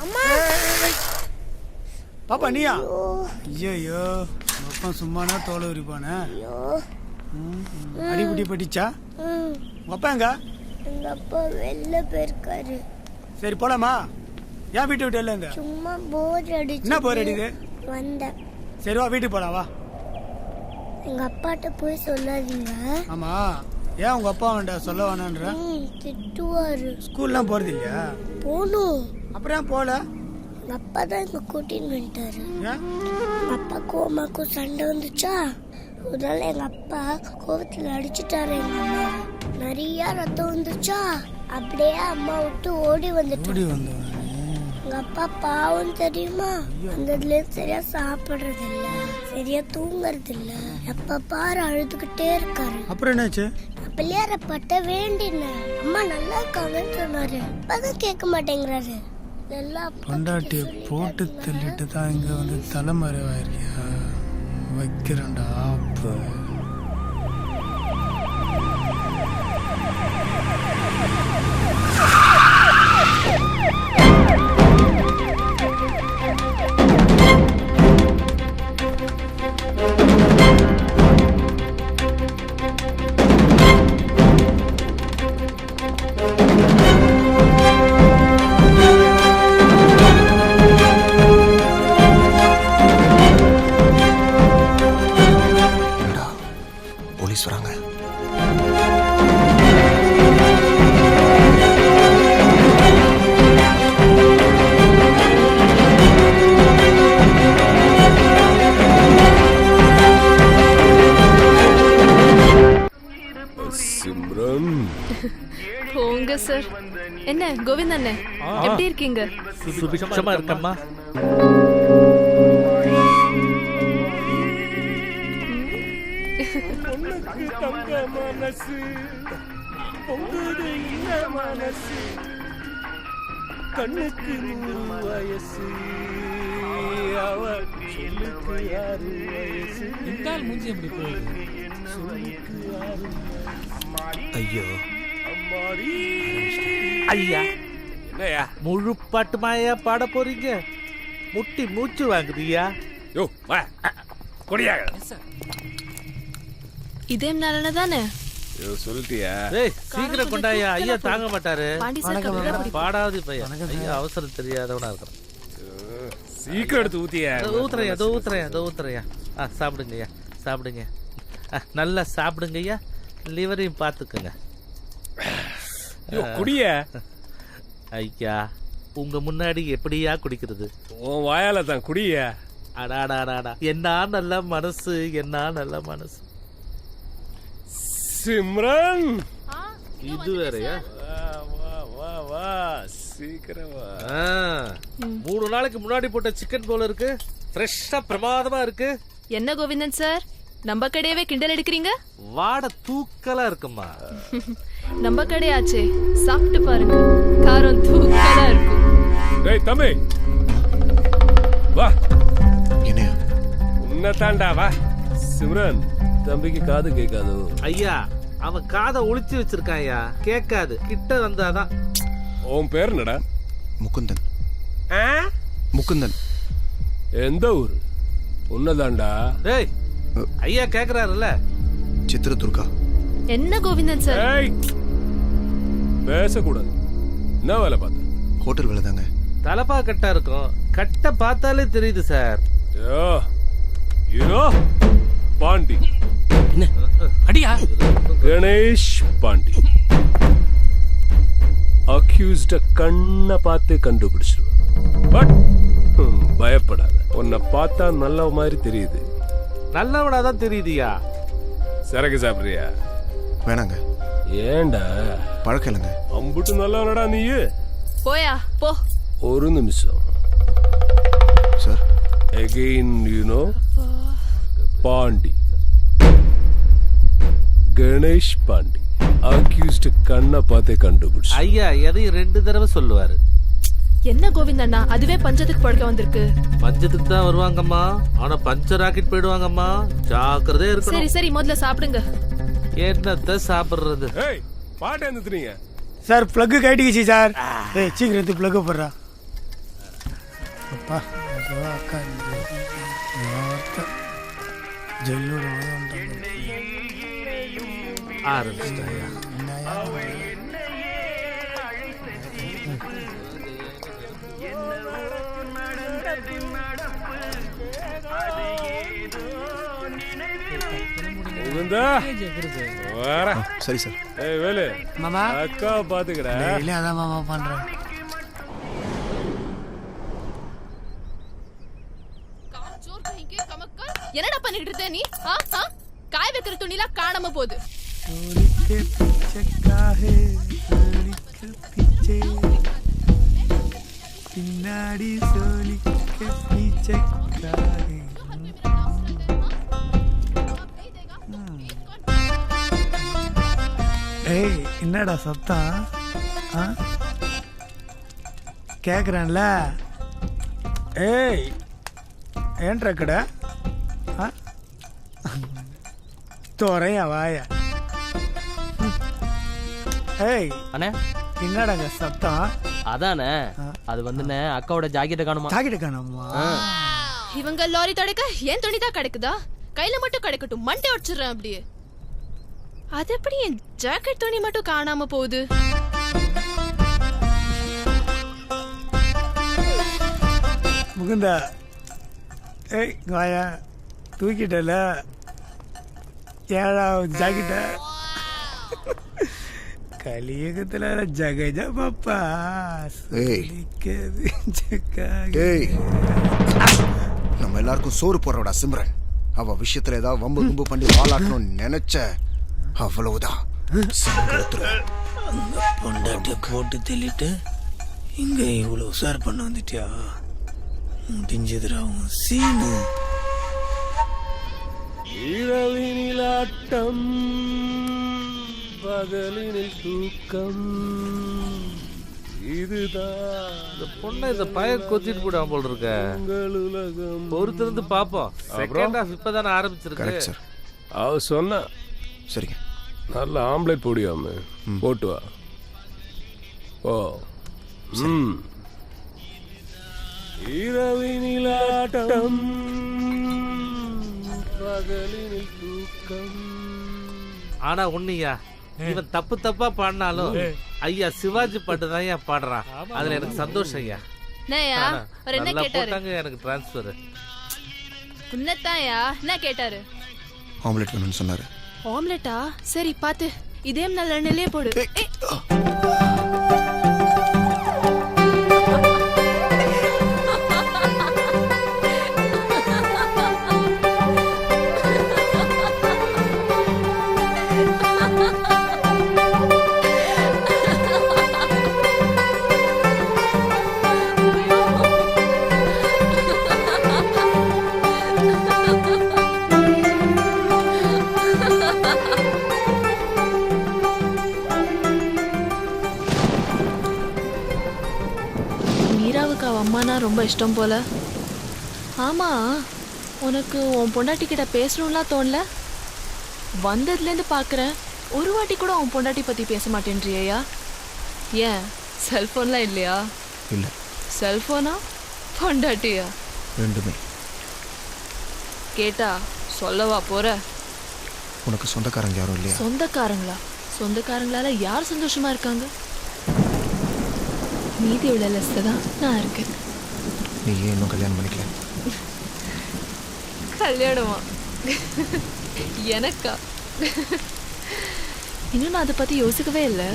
S3: அம்மா,
S6: பாப்பா நீயா? ஐயோ, அப்பா சும்மானா தோலை உரிப்பானே. அடிபடி பட்டிச்சா? அப்பா எங்க?
S3: எங்க அப்பா வெளில போயிருக்காரு.
S6: சரி போலாமா? ஏன் வீட்டை விட்டு இல்ல?
S3: சும்மா போர் அடிச்சு.
S6: என்ன போர் அடிக்குது?
S3: வந்தேன்.
S6: சரி வா வீட்டுக்கு போலாம் வா.
S3: எங்க அப்பாட்ட போய் சொல்லாதீங்க.
S6: ஆமா, ஏன் உங்க அப்பா வேண்டாம் சொல்ல வேணான்ற?
S3: திட்டுவாரு.
S6: ஸ்கூல்லாம் போறது இல்லையா?
S3: போகணும்.
S6: அப்புறம் ஏன் போல?
S3: எங்க அப்பா தான் எங்க கூட்டின்னு வந்துட்டாரு.
S6: ஏன்?
S3: எங்க அப்பாக்கும் அம்மாக்கும் சண்டை வந்துச்சா, அதனால எங்க அப்பா கோவத்துல அடிச்சுட்டாரு எங்க அம்மா. நிறைய ரத்தம் வந்துச்சா, அப்படியே அம்மா விட்டு ஓடி வந்துட்டு. எங்க அப்பா பாவம் தெரியுமா, அந்ததுல சரியா சாப்பிடுறது இல்ல, சரியா தூங்குறது இல்ல, எப்ப பாரு அழுதுகிட்டே இருக்காரு.
S6: அப்புறம் என்னாச்சு?
S3: பிள்ளையாரப்பட்ட வேண்டின அம்மா நல்லா இருக்காங்கன்னு சொன்னாரு. அப்பதான் கேட்க மாட்டேங்கிறாரு.
S6: பொண்டாட்டிய போட்டு தள்ளிட்டு தான் இங்க வந்து தலைமறைவாயிருக்கியா? வைக்கிறேன்டா ஆப்பு.
S2: போலீஸ் வராங்க.
S10: சிம்ரன்.
S8: போங்க சார். என்ன கோவிந்த் அண்ணே, எப்படி இருக்கீங்க?
S5: சுபிக்ஷமா இருக்கம்மா.
S10: கண்ணுக்கு வயசு மூஞ்சி எப்படி போகுது?
S2: ஐயோ
S5: ஐயா,
S10: என்னையா
S5: முழு பாட்டுமாயா பாட போறீங்க? முட்டி மூச்சு வாங்குதியா?
S10: யோ வா கொடியா.
S8: இதே நாளன தானே?
S10: யோ சொல்லிட்டியா?
S5: ஏய் சீக்கிரம் கொண்டாயா, ஐயா தாங்க மாட்டாரு.
S8: பாண்டி சார் கபடா பிடி.
S5: பாடாவது பையன். ஐயா அவசரம் தெரியாதவனா இருக்கான்.
S10: சீக்கிரம் எடுத்து ஊத்தியா.
S5: ஊத்துறையா. சாப்பிடுங்கய்யா, சாப்பிடுங்க. நல்லா சாப்பிடுங்கய்யா. லிவரையும் பார்த்துக்குங்க.
S10: குடிய.
S5: ஐயா உங்க முன்னாடி எப்படியா குடிக்கிறது?
S10: உன் வாயால தான் குடிய.
S5: அடாடாடாடா, என்ன நல்ல மனசு, என்ன நல்ல மனசு.
S10: சிம்ரன்,
S5: இது வேறயா?
S10: வா சீக்கிரம் வா.
S5: 3 நாளைக்கு முன்னாடி போட்ட சிக்கன் போல இருக்கு. ஃப்ரெஷ்ஷா பிரமாதமா இருக்கு.
S8: என்ன கோவிந்தன் சார், நம்ம கடையவே கிண்டல் எடுக்கிறீங்க?
S5: வாட தூக்கலா இருக்குமா?
S8: நம்ம கடையாச்சே, சாப்பிட்டு பாருங்க, காரம் தூக்கலா இருக்கும்.
S10: டேய் தம்பி வா.
S2: என்ன
S10: உன்னை தாண்டா வா. சிம்ரன், தம்பிக்கு காது கேட்காது.
S5: ஐயா அவன் காதை ஒளிச்சு வச்சிருக்காயா, கேட்காது. கிட்ட வந்தாதான்.
S10: உன் பேர் என்னடா?
S2: முகுந்தன். முகுந்தன்.
S10: எந்த ஊர்? உன்னதாண்டா.
S5: டேய் ஐயா கேக்குறாருல்ல.
S2: சித்திரதுர்கா.
S8: என்ன கோவிந்தன் சார்?
S10: பேசக்கூடாது. என்ன வேலை பார்த்த?
S2: ஹோட்டல் வேலை தாங்க.
S5: தலப்பா கட்டா இருக்கும், கட்ட பார்த்தாலே தெரியுது சார்.
S10: பாண்டி.
S5: அடியா.
S10: கணேஷ் பாண்டி. அக்யூஸ்ட கண்ணை பார்த்து கண்டுபிடிச்சிருவேன். பட் பயப்படாத, உன்னை பார்த்தா நல்ல மாதிரி தெரியுது.
S5: நல்லவனாதான் தெரியுதியா.
S10: சரக்கு சாப்பிடுறியா?
S2: வேணாங்க.
S10: ஏண்டா?
S2: பழக்கம் இல்லைங்க.
S10: அம்புட்டு நல்லவனடா நீ.
S8: போயா போ.
S10: ஒரு நிமிஷம்
S2: sir.
S10: Again Pandi, Ganesh Pandi accused கண்ணை பார்த்தே கண்டுபிடிச்சு.
S5: ஐயா எதையும் 2 தடவை சொல்லுவாரு.
S8: என்ன கோவிந்தண்ணா, அதுவே பஞ்சத்துக்கு பழக்க வந்திருக்கு.
S5: பஞ்சத்துக்கு தான் வருவாங்கம்மா, ஆனா பஞ்சர் ஆக்கிட்டு போயிடுவாங்கம்மா. ஜாக்கிரதையா இருக்கணும்.
S8: சரி சரி, முதல்ல சாப்பிடுங்க.
S5: என்னத்த சாப்பிடுறது?
S10: பாட்டு எந்துறீங்க
S6: சார். பிளக்கு கட்டிக்கிச்சு சார். சீக்கிரம் எடுத்து பிளக்கு போடுறா. அப்பா அக்கா ஜெல்லோட
S5: ஆரம்பிச்சிட்டாயா?
S10: இந்தா வர.
S2: சரி சார்.
S10: ஏய் வேலு
S6: மாமா
S10: அக்காவை பாத்துக்கடா.
S6: டெய்லி அதான் மாமா பண்றேன்.
S8: என்னடா பண்ணிட்டு இருக்க நீ? காய் வைக்கிற துணிலாம் காணாம போகுது.
S6: பின்னாடி சோலிக்க பீச்சக்காரே. ஏய் என்னடா சத்தம்? கேக்குறேன்ல. ஏய் ஏன்டா கடை தோறையா வாயா. ஏய்
S11: அண்ணே
S6: என்னடாங்க சத்தம்?
S11: அதானே அது வந்துண்ணே அக்காவோட ஜாக்கெட்டை காணுமா?
S6: ஜாக்கெட்டை காணுமா?
S8: இவங்க லாரி தடைக்க ஏன் துணி தான் கிடைக்குதா? கையில மட்டும் கிடைக்கட்டும், மண்டை உடைச்சிடுறேன் அப்படியே. அது எப்படி என் ஜாக்கெட் துணி மட்டும் காணாம போகுது?
S6: முகுந்தா ஏய் வாயா தூக்கிட்டல ஏழாவது ஜாக்கெட்ட. கலியுகத்துல ஜகஜ பாப்பா.
S2: ஏய் நம்ம எல்லாருக்கும் சோறு போடுறோட சிம்ரன். அவ விஷயத்துல ஏதாவது வம்பு கும்பு பண்ணி வாழாட்டணும்னு நினைச்ச அவ்வளவுதான்.
S6: பொண்டாட்டிய போட்டு தெளிட்டு இங்க இவ்வளவு உசார் பண்ண வந்துட்டியா? முடிஞ்சதுரா உன் சீனு.
S10: இரவினில் ஆட்டம் பகலினில் தூக்கம் இதுதான்.
S5: இந்த பொண்ணை இந்த பையன் கொத்திட்டு போடாம போல் இருக்க.
S10: உலகம்
S5: பொறுத்திருந்து பாப்போம். செகண்ட் ஹாஃப் இப்பதானே ஆரம்பிச்சிருக்கு.
S2: Correct sir.
S10: அவ சொன்னா
S2: சரிங்க.
S10: நல்ல ஆம்லேட் போடியாம போட்டு வா. ஓ இரவினில் ஆட்டம் பகலினில் தூக்கம்.
S5: ஆனா உன்னையா இவன் தப்பு தப்பா பாடினாலும் ஐயா சிவாஜி பாட்டு தான் ஐயா பாடுறான். அதுல எனக்கு சந்தோஷம் ஐயா.
S8: என்ன
S5: போட்டாங்க எனக்கு டிரான்ஸ்பர்.
S8: உன்னத்தாயா என்ன கேட்டாரு?
S2: ஆம்லெட் வேணும்னு சொன்னாரு.
S8: ஆம்லெட்டா? சரி பாத்து இதே நல்ல எண்ணெயிலே போடு. அம்மானா ரொம்ப இஷ்டம் போல. ஆமா, உனக்கு உன் பொண்டாட்டி கிட்ட பேசணும்லாம் தோணல? வந்ததுலேருந்து பார்க்குறேன், ஒரு வாட்டி கூட உன் பொண்டாட்டி பற்றி பேச மாட்டேன்றியா? ஏன் செல்ஃபோன்லாம் இல்லையா?
S2: இல்லை.
S8: செல்ஃபோனா பொண்டாட்டியா?
S2: ரெண்டுமே.
S8: கேட்டா சொல்லவா போற?
S2: உனக்கு சொந்தக்காரங்க யாரும் இல்லையா?
S8: சொந்தக்காரங்களா? சொந்தக்காரங்களால யார் சந்தோஷமா இருக்காங்க? மீதி உள்ள லிஸ்ட்ல தான் நான் இருக்கேன்.
S2: நீ ஏன் இன்னும் கல்யாணம் பண்ணிக்கல?
S8: கல்யாணமா? எனக்கா? இன்னும் நான் அதை பத்தி யோசிக்கவே இல்லை.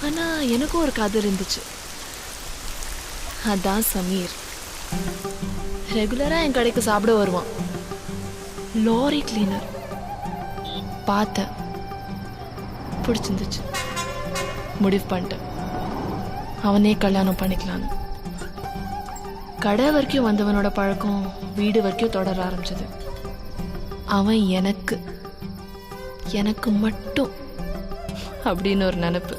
S8: ஆனா எனக்கும் ஒரு காதல் இருந்துச்சு. அதான் சமீர். ரெகுலரா என் கடைக்கு சாப்பிட வருவான். Lorry cleaner. பார்த்தேன், பிடிச்சிருந்துச்சு. முடிவு பண்ணிட்டேன், அவனே கல்யாணம் பண்ணிக்கலான்னு. கடை வரைக்கும் வந்தவனோட பழக்கம் வீடு வரைக்கும் தொடர ஆரம்பிச்சது. அவன் எனக்கு மட்டும் அப்படின்னு ஒரு நினைப்பு.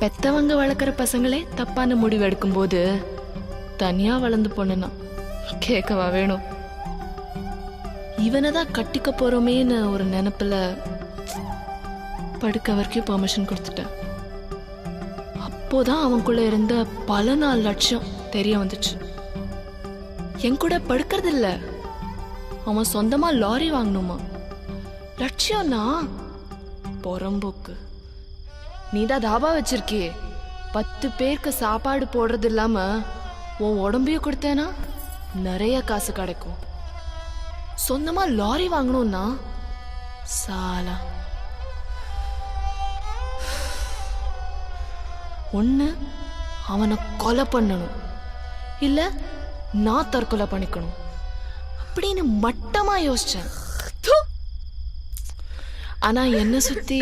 S8: பெத்தவங்க வளர்க்குற பசங்களே தப்பான முடிவு எடுக்கும்போது தனியா வளர்ந்து பொண்ணுனா கேட்கவா வேணும்? இவனை தான் கட்டிக்க போறோமேன்னு ஒரு நினைப்புல படுக்க வரைக்கும் பெர்மிஷன் கொடுத்துட்டேன். அப்போதான் அவனுக்குள்ள இருந்த பல நாள் லட்சியம் தெரிய வந்துச்சு. என் கூட படுக்கிறது இல்ல, அவன் சொந்தமா லாரி வாங்கணுமா. லட்சியம்னா பொறம்போக்கு. நீதான் தாபா வச்சிருக்கியே, 10 பேருக்கு சாப்பாடு போடுறது இல்லாம உன் உடம்பையும் கொடுத்தேனா நிறைய காசு கிடைக்கும். சொந்தமா லாரி வாங்கணும்னா சாலா ஒண்ணு அவனை கொலை பண்ணணும், இல்ல நான் தற்கொலை பண்ணிக்கணும் அப்படின்னு மட்டமா யோசிச்சேன். ஆனா என்ன சுத்தி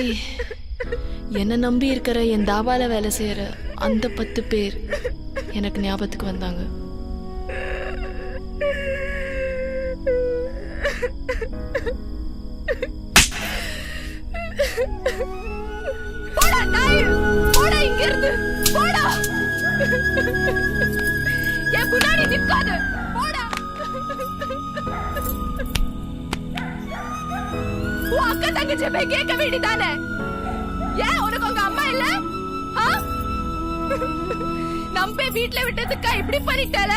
S8: என்ன நம்பி இருக்கிற என் தாபால வேலை செய்யற அந்த 10 பேர் எனக்கு ஞாபகத்துக்கு வந்தாங்க. போடா நாய், போடா இங்க இருந்து, போடா. என் முன்னாடி நிக்காத, போடா. உன் அக்கா தங்கச்சி போய் கேட்க வேண்டியதானே? ஏன் உனக்கு உங்க அம்மா இல்ல? நம்பே வீட்டுல விட்டதுக்கா இப்படி பண்ணிட்டால?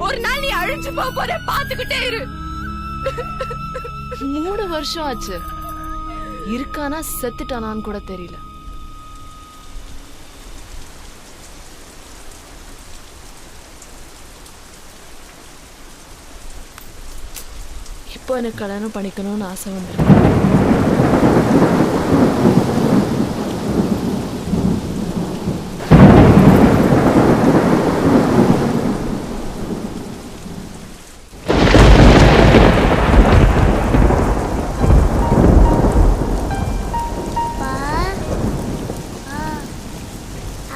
S8: ஒரு நாள் நீ அழிஞ்சு போற, பாத்துக்கிட்டே இரு. 3 வருஷம் ஆச்சு, இருக்கானா செத்துட்டானான்னு கூட தெரியல. இப்போ எனக்கு கல்யாணம் பண்ணிக்கணும்னு ஆசை வந்துருக்கு.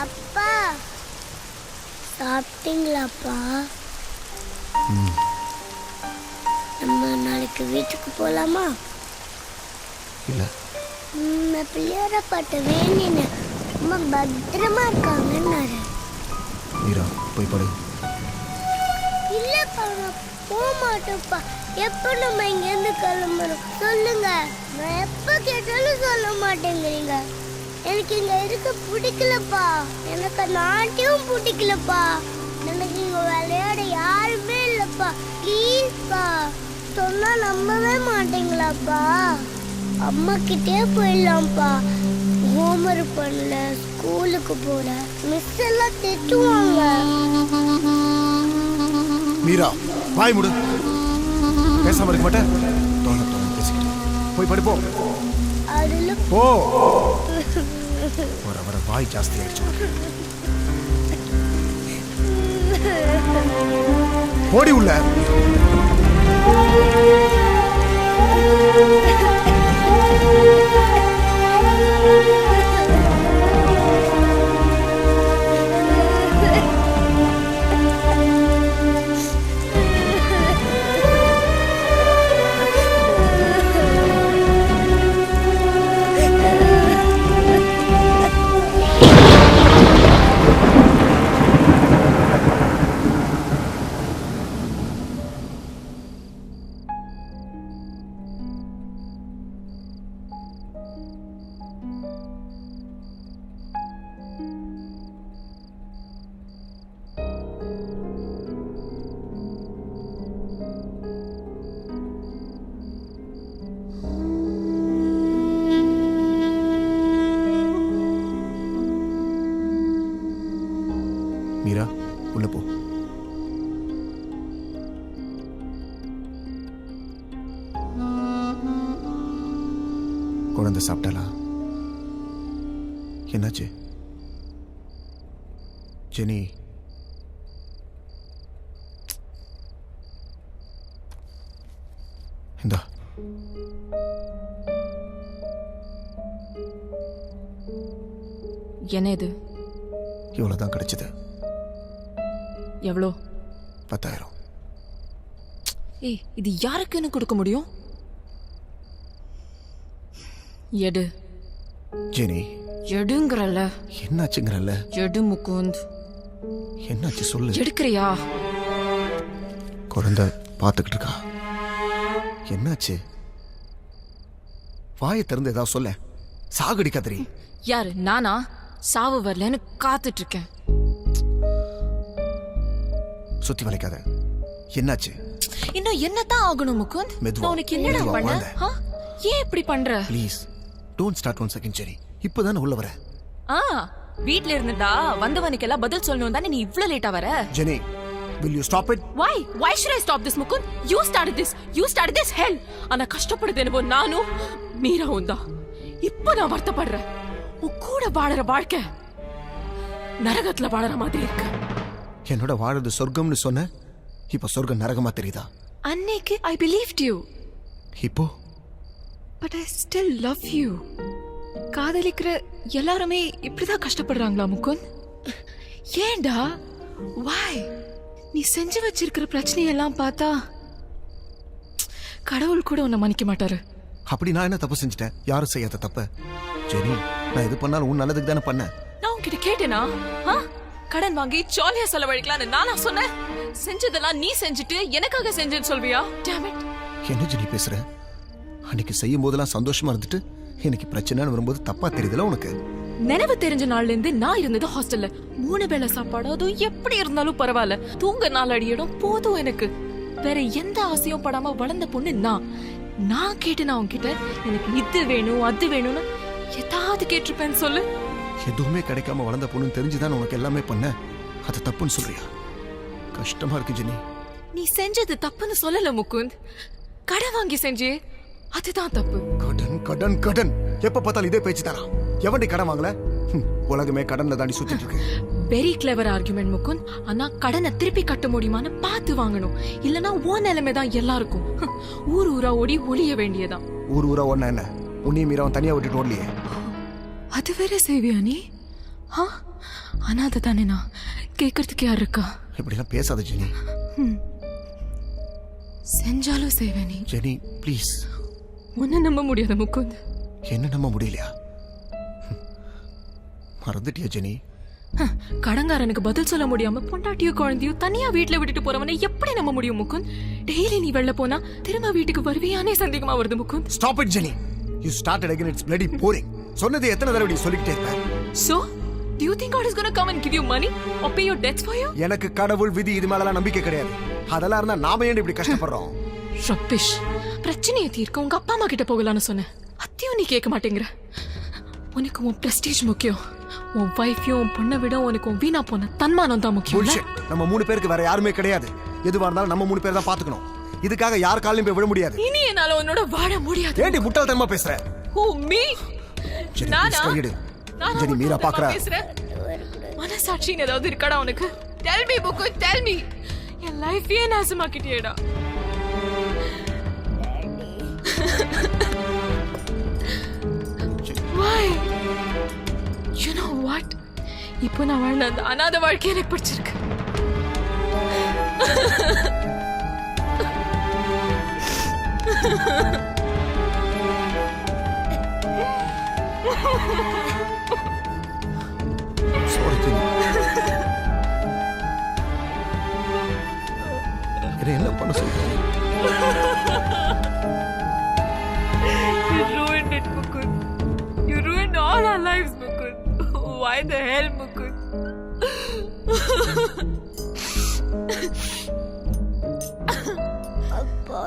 S3: அப்பா சாப்பிட்டீங்களாப்பா? நம்ம நாளைக்கு வீட்டுக்கு போலாமா?
S2: இல்ல
S3: நான் பிள்ளையார பாட்ட வேணின்னு ரொம்ப பத்திரமா இருக்காங்கன்னாரு.
S2: மீரா போய் படு.
S3: இல்லப்பா நான் போக மாட்டேன்ப்பா. எப்போ நம்ம இங்கேருந்து கிளம்புறோம் சொல்லுங்க. நான் எப்போ கேட்டாலும் சொல்ல மாட்டேங்கிறீங்க. எனக்கு இங்க இருக்க பிடிக்கலப்பா. எனக்கு அந்த ஆண்டியும் பிடிக்கலப்பா. எனக்கு இங்க விளையாட யாருமே இல்லப்பா. ப்ளீஸ்ப்பா, சொன்னா நம்பவே மாட்டீங்களாப்பா? அம்மா கிட்டே போயிடலாம்ப்பா. ஹோம்ஒர்க் பண்ணல, ஸ்கூலுக்கு போற, மிஸ் எல்லாம் திட்டுவாங்க.
S2: மீரா வாய் முடு. பேசாம இருக்க மாட்டேன். தோண பேசிக்கிட்டு போய் படு போ.
S3: அதுல
S2: போ. வர வாய் ஜாஸ்தி ஆயிடுச்சு. ஓடி உள்ள. மீரா உள்ள போ. குழந்தை சாப்பிட்டாளா? என்னாச்சு ஜெனி? இந்தா
S8: என்ன இது?
S2: இவ்வளவுதான் கிடைச்சது.
S8: எவ்வளோ?
S2: 10,000.
S8: ஏய், இது யாருக்குன்னு கொடுக்க முடியும்? எடு.
S2: ஜெனி
S8: எடுங்கறல்ல.
S2: என்னாச்சுங்கறல்ல?
S8: எடு முகுந்த்.
S2: என்னாச்சு சொல்லு.
S8: எடுக்கறியா?
S2: குழந்தை பார்த்துக்கிட்டு இருக்கா. என்னாச்சு? வாயை திறந்து ஏதாவது சொல்ல. சாகடிக்காதரி.
S8: யாரு? நானா? சாவு வரலன்னு காத்துட்டு இருக்கேன்.
S2: சுத்தி வளைக்காத. என்னாச்சு?
S8: இன்னும் என்னதான் ஆகணும் முகுந்த்? நான் உனக்கு என்னடா பண்ண? ஏன் இப்படி பண்ற?
S2: Please don't start one second Jenny. இப்போதானே உள்ள வர.
S8: வீட்ல இருந்துட்டா வந்தவனுக்கெல்லாம் பதில் சொல்லணும் தானே நீ இவ்ளோ லேட்டா வர?
S2: Jenny Will you stop it?
S8: Why should I stop this, Mukund? You started this hell. ஆனா கஷ்டப்படுதேனோ நானும் மீராவும் தான். இப்போ நான் வருத்தப்படுறேன். உன் கூட வாழற வாழ்க்கை நரகத்துல வாழற மாதிரி இருக்கு.
S2: என்னோட வாழறது சொர்க்கம்னு சொன்ன, இப்ப சொர்க்கம் நரகமா தெரியுதா?
S1: அன்னைக்கு I believed you.
S2: இப்போ
S1: But I still love you. காதலிக்கிற எல்லாருமே இப்படிதான் கஷ்டப்படுறாங்களா முகுந்த்? ஏண்டா? Why? நீ செஞ்சு வச்சிருக்கிற பிரச்சனையெல்லாம் பார்த்தா கடவுள் கூட உன்னை மன்னிக்க மாட்டாரு.
S2: அப்படி நான் என்ன தப்பு செஞ்சுட்டேன்? யாரும் செய்யாத தப்ப. ஜெனி, நான் எது பண்ணாலும் உன் நல்லதுக்கு தானே பண்ணேன்.
S8: நான் உன்கிட்ட கேட்டேனா? கடன் வாங்கி ஜாலியா செலவழிக்கலாம்னு நானா சொன்னேன்? செஞ்சதெல்லாம் நீ செஞ்சுட்டு எனக்காக செஞ்சேன்னு சொல்வியா? Damn it.
S2: என்ன ஜெனி பேசுற? அன்னைக்கு செய்யும் போதெல்லாம் சந்தோஷமா இருந்துட்டு எனக்கு பிரச்சனைன்னு வரும்போது தப்பா தெரியுதுல உனக்கு?
S8: நினைவு தெரிஞ்ச நாள்ல இருந்து நான் இருந்தது ஹாஸ்டல்ல. 3 வேளை சாப்பாடு, அதுவும் எப்படி இருந்தாலும் பரவாயில்ல. தூங்க 4 அடி இடம் போதும் எனக்கு. வேற எந்த ஆசையும் படாம வளர்ந்த பொண்ணு நான் கேட்டேன் உன்கிட்ட, எனக்கு இது வேணும் அது வேணும்னு ஏதாவது கேட்டிருப்பேன்னு சொல்லு.
S2: எதுவுமே கிடைக்காம வளர்ந்த பொண்ணு தெரிஞ்சுதான் உனக்கு எல்லாமே பண்ண. அது தப்புன்னு சொல்றியா? கஷ்டமா இருக்கு ஜெனி.
S8: நீ செஞ்சது தப்புன்னு சொல்லல முகுந்த். கடன் வாங்கி செஞ்சே, அதுதான் தப்பு.
S2: கடன் கடன் கடன் எப்ப பார்த்தாலும் இதே பேச்சு தானா? எவன்டி கடன் வாங்கல? உலகமே கடன்ல தாண்டி சுத்திட்டு இருக்கு.
S8: Very clever argument Mukund. ஆனா கடனை திருப்பி கட்ட முடியுமான்னு பார்த்து வாங்கணும். இல்லனா ஓ நிலைமை தான் எல்லாருக்கும். ஊரா ஓடி ஒளிய வேண்டியதான்.
S2: ஊரா ஒண்ணா என்ன? உன்னையும் மீராவும் தனியா விட்டுட்டு ஓடலையே.
S8: அது வேற செய்வியா நீ? அனாதை தானே நான். கேட்கறதுக்கு யார் இருக்கா?
S2: இப்படிலாம் பேசாத ஜெனி.
S8: செஞ்சாலும் செய்வேன் நீ.
S2: Jenny please.
S8: உன்னை நம்ப முடியாத முகுந்த்.
S2: என்ன நம்ப முடியலையா? மறந்துட்டியா ஜெனி?
S8: கடங்காரனுக்கு பதில் சொல்ல முடியாம பொண்டாட்டியோ குழந்தையோ தனியா வீட்டுல விட்டுட்டு போறவனை எப்படி நம்ப முடியும் முகுந்த்? டெய்லி நீ வெளில போனா திரும்ப வீட்டுக்கு வருவியானே சந்தேகமா வருது Mukund.
S2: Stop it Jenny. You started again. It's bloody boring. சொன்னது எத்தனை தடவை நீ சொல்லிக்கிட்டே இருக்க?
S8: So, do you think God is going to come and give you money or pay your debts for you?
S2: எனக்கு கடவுள் விதி இது மேலலாம் நம்பிக்கை கிடையாது. அதெல்லாம் இருந்தா நாம ஏன் இப்படி கஷ்டப்படுறோம்?
S8: ரப்பிஷ். பிரச்சனையை தீர்க்க உங்க அப்பா அம்மா கிட்ட போகலான்னு சொன்னேன். அத்தையும் நீ கேட்க மாட்டேங்கிற. உனக்கு உன் பிரஸ்டீஜ் முக்கியம். உன் வைஃபையும் உன் பொண்ணை விட உனக்கு உன் வீணா போன தன்மானம் தான் முக்கியம்.
S2: நம்ம 3 பேருக்கு வேற யாருமே கிடையாது. எதுவா இருந்தாலும் நம்ம 3 பேர் தான் பாத்துக்கணும். இதுக்காக யார் காலையும் போய் விட முடியாது.
S8: இனி என்னால உன்னோட வாழ முடியாது.
S2: ஏண்டி முட்டாள்தனமா பேசுற?
S8: Who me? நானா?
S2: ஜெனி மீரா பாக்குறா.
S8: மனசாட்சின்னு ஏதாவது இருக்காடா உனக்கு? Tell me book, tell me. என் லைஃபே நாசமாக்கிட்டியேடா. Why? You know what? இப்போ நான் வாழ்ந்த அந்த அனாதை வாழ்க்கை எனக்கு பிடிச்சிருக்கு.
S2: என்ன பண்ண சொல்றீங்க?
S8: You ruined it, Mukund. You ruined all our lives, Mukund. Why the hell, Mukund?
S3: அப்பா.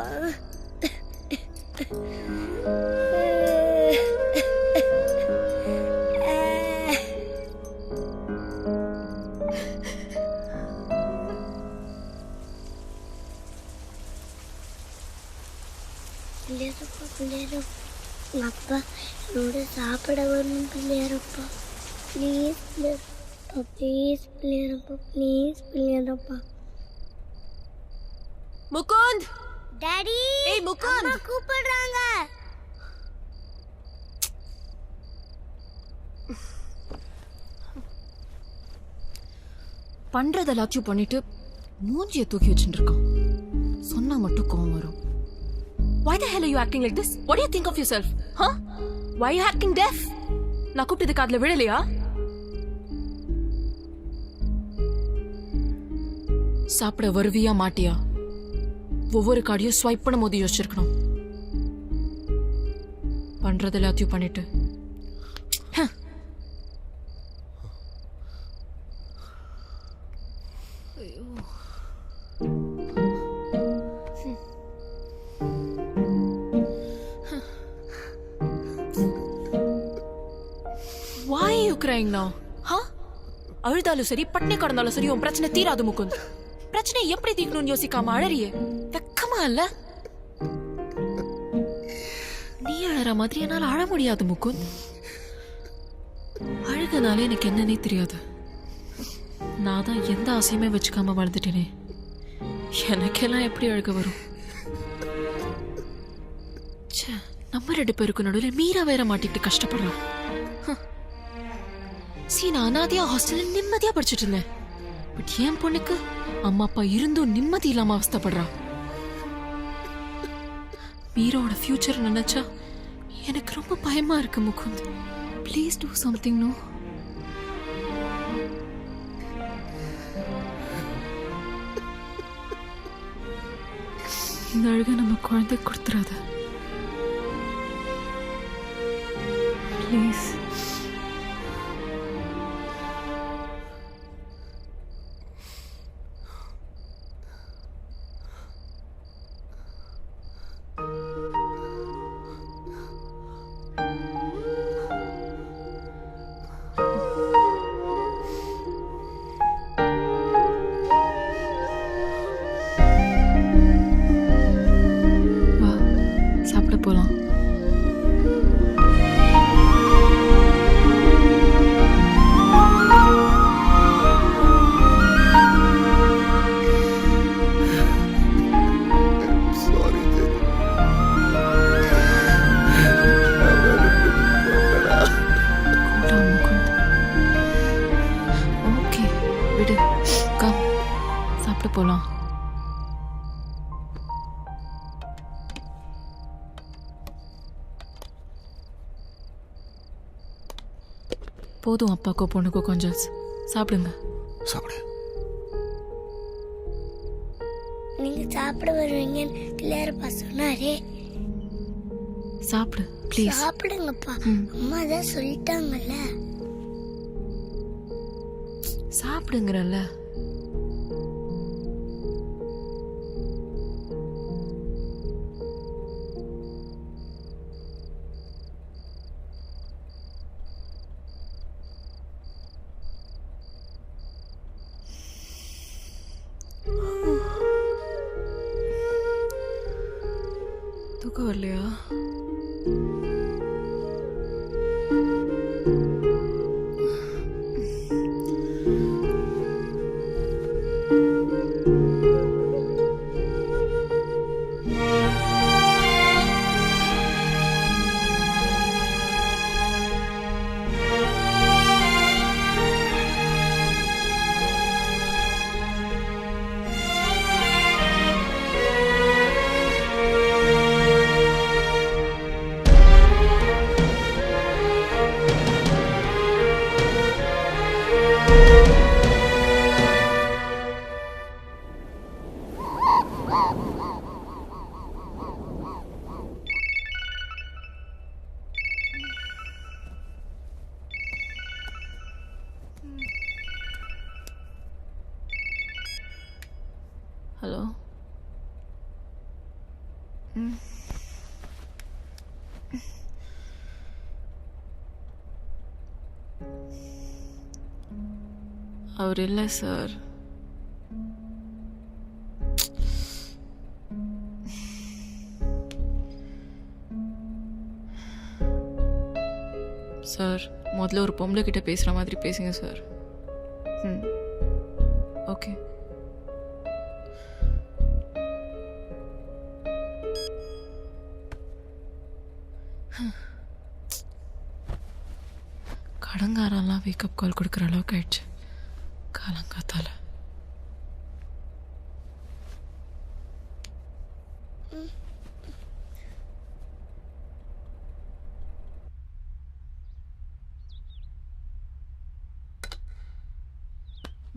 S3: பிள்ளையரப்பா, அப்பா என்னோட சாப்பிட வரணும் Pillaiyarappa. Please Pillaiyarappa, please Pillaiyarappa, please Pillaiyarappa.
S8: Mukund,
S3: daddy.
S8: ஏய் முகுந்த்,
S3: அம்மா கூப்பிடுறாங்க.
S8: பண்றது எல்லாத்தையும் பண்ணிட்டு மூஞ்சியை தூக்கி வச்சுட்டு இருக்கான். சொன்னா மட்டும் கோவம் வரும். Why the hell are you acting like this? What do you think of yourself? Huh? Why are you acting deaf? நான் கூப்பிட்டது காதுல விழலையா? சாப்பிட வருவியா மாட்டியா? ஒவ்வொரு கார்டையும் ஸ்வைப் பண்ணும் போது யோசிச்சிருக்கணும். பண்றது எல்லாத்தையும் பண்ணிட்டு Why are you crying now? Huh? அழுதாலும் சரி பட்னி கடந்தாலும் சரி உன் பிரச்சனை தீராது முகுந்த்.
S1: பிரச்சனை எப்படி தீக்கணும்னு யோசிக்காம அழறியே, வெக்கமா இல்ல? நீ அழற மாதிரி என்னால அழ முடியாது முகுந்த். அழுகனாலே எனக்கு என்னன்னே தெரியாது. நான் தான் எந்த ஆசையுமே வச்சுக்காம வாழ்ந்துட்டேனே. எனக்கெல்லாம் எப்படி அழுக வரும்? நம்ம 2 பேருக்கு நடுவில் மீரா வேற மாட்டிக்கிட்டு கஷ்டப்படுறான். நான் அனாதையா ஹாஸ்டல்ல நிம்மதியா படிச்சுட்டு இருந்தேன். பட் என் பொண்ணுக்கு அம்மா அப்பா இருந்தும் நிம்மதி இல்லாம அவஸ்தைப்படுறா. மீராவோட ஃபியூச்சர் நினைச்சா எனக்கு ரொம்ப பயமா இருக்கு Mukund. Please do something. No, இந்த அழுக நம்ம குழந்தை கொடுத்துறாத ப்ளீஸ். போலாம். ஓகே விடு, கம் சாப்பிட போலாம். போதும், அப்பாக்கோ பொண்ணுக்கோ கொஞ்சம் சாப்பிடுங்க.
S2: சாப்பிடு.
S3: நீங்க சாப்பிட வருவீங்கன்னு கிளியரப்பா சொன்னாரே.
S1: சாப்பிடு ப்ளீஸ்.
S3: சாப்பிடுங்கப்பா, அம்மா தான் சொல்லிட்டாங்கல்ல.
S1: சாப்பிடுங்கறல்ல. தூக்கம் வரலையா? ஹலோ. அவர் இல்லை சார். சார், முதல்ல ஒரு பொம்பளை கிட்ட பேசுகிற மாதிரி பேசுங்க சார். ஓகே. கடங்காரெல்லாம் வேக்கப் கால் கொடுக்குற அளவுக்கு ஆயிடுச்சு காலங்காத்தால.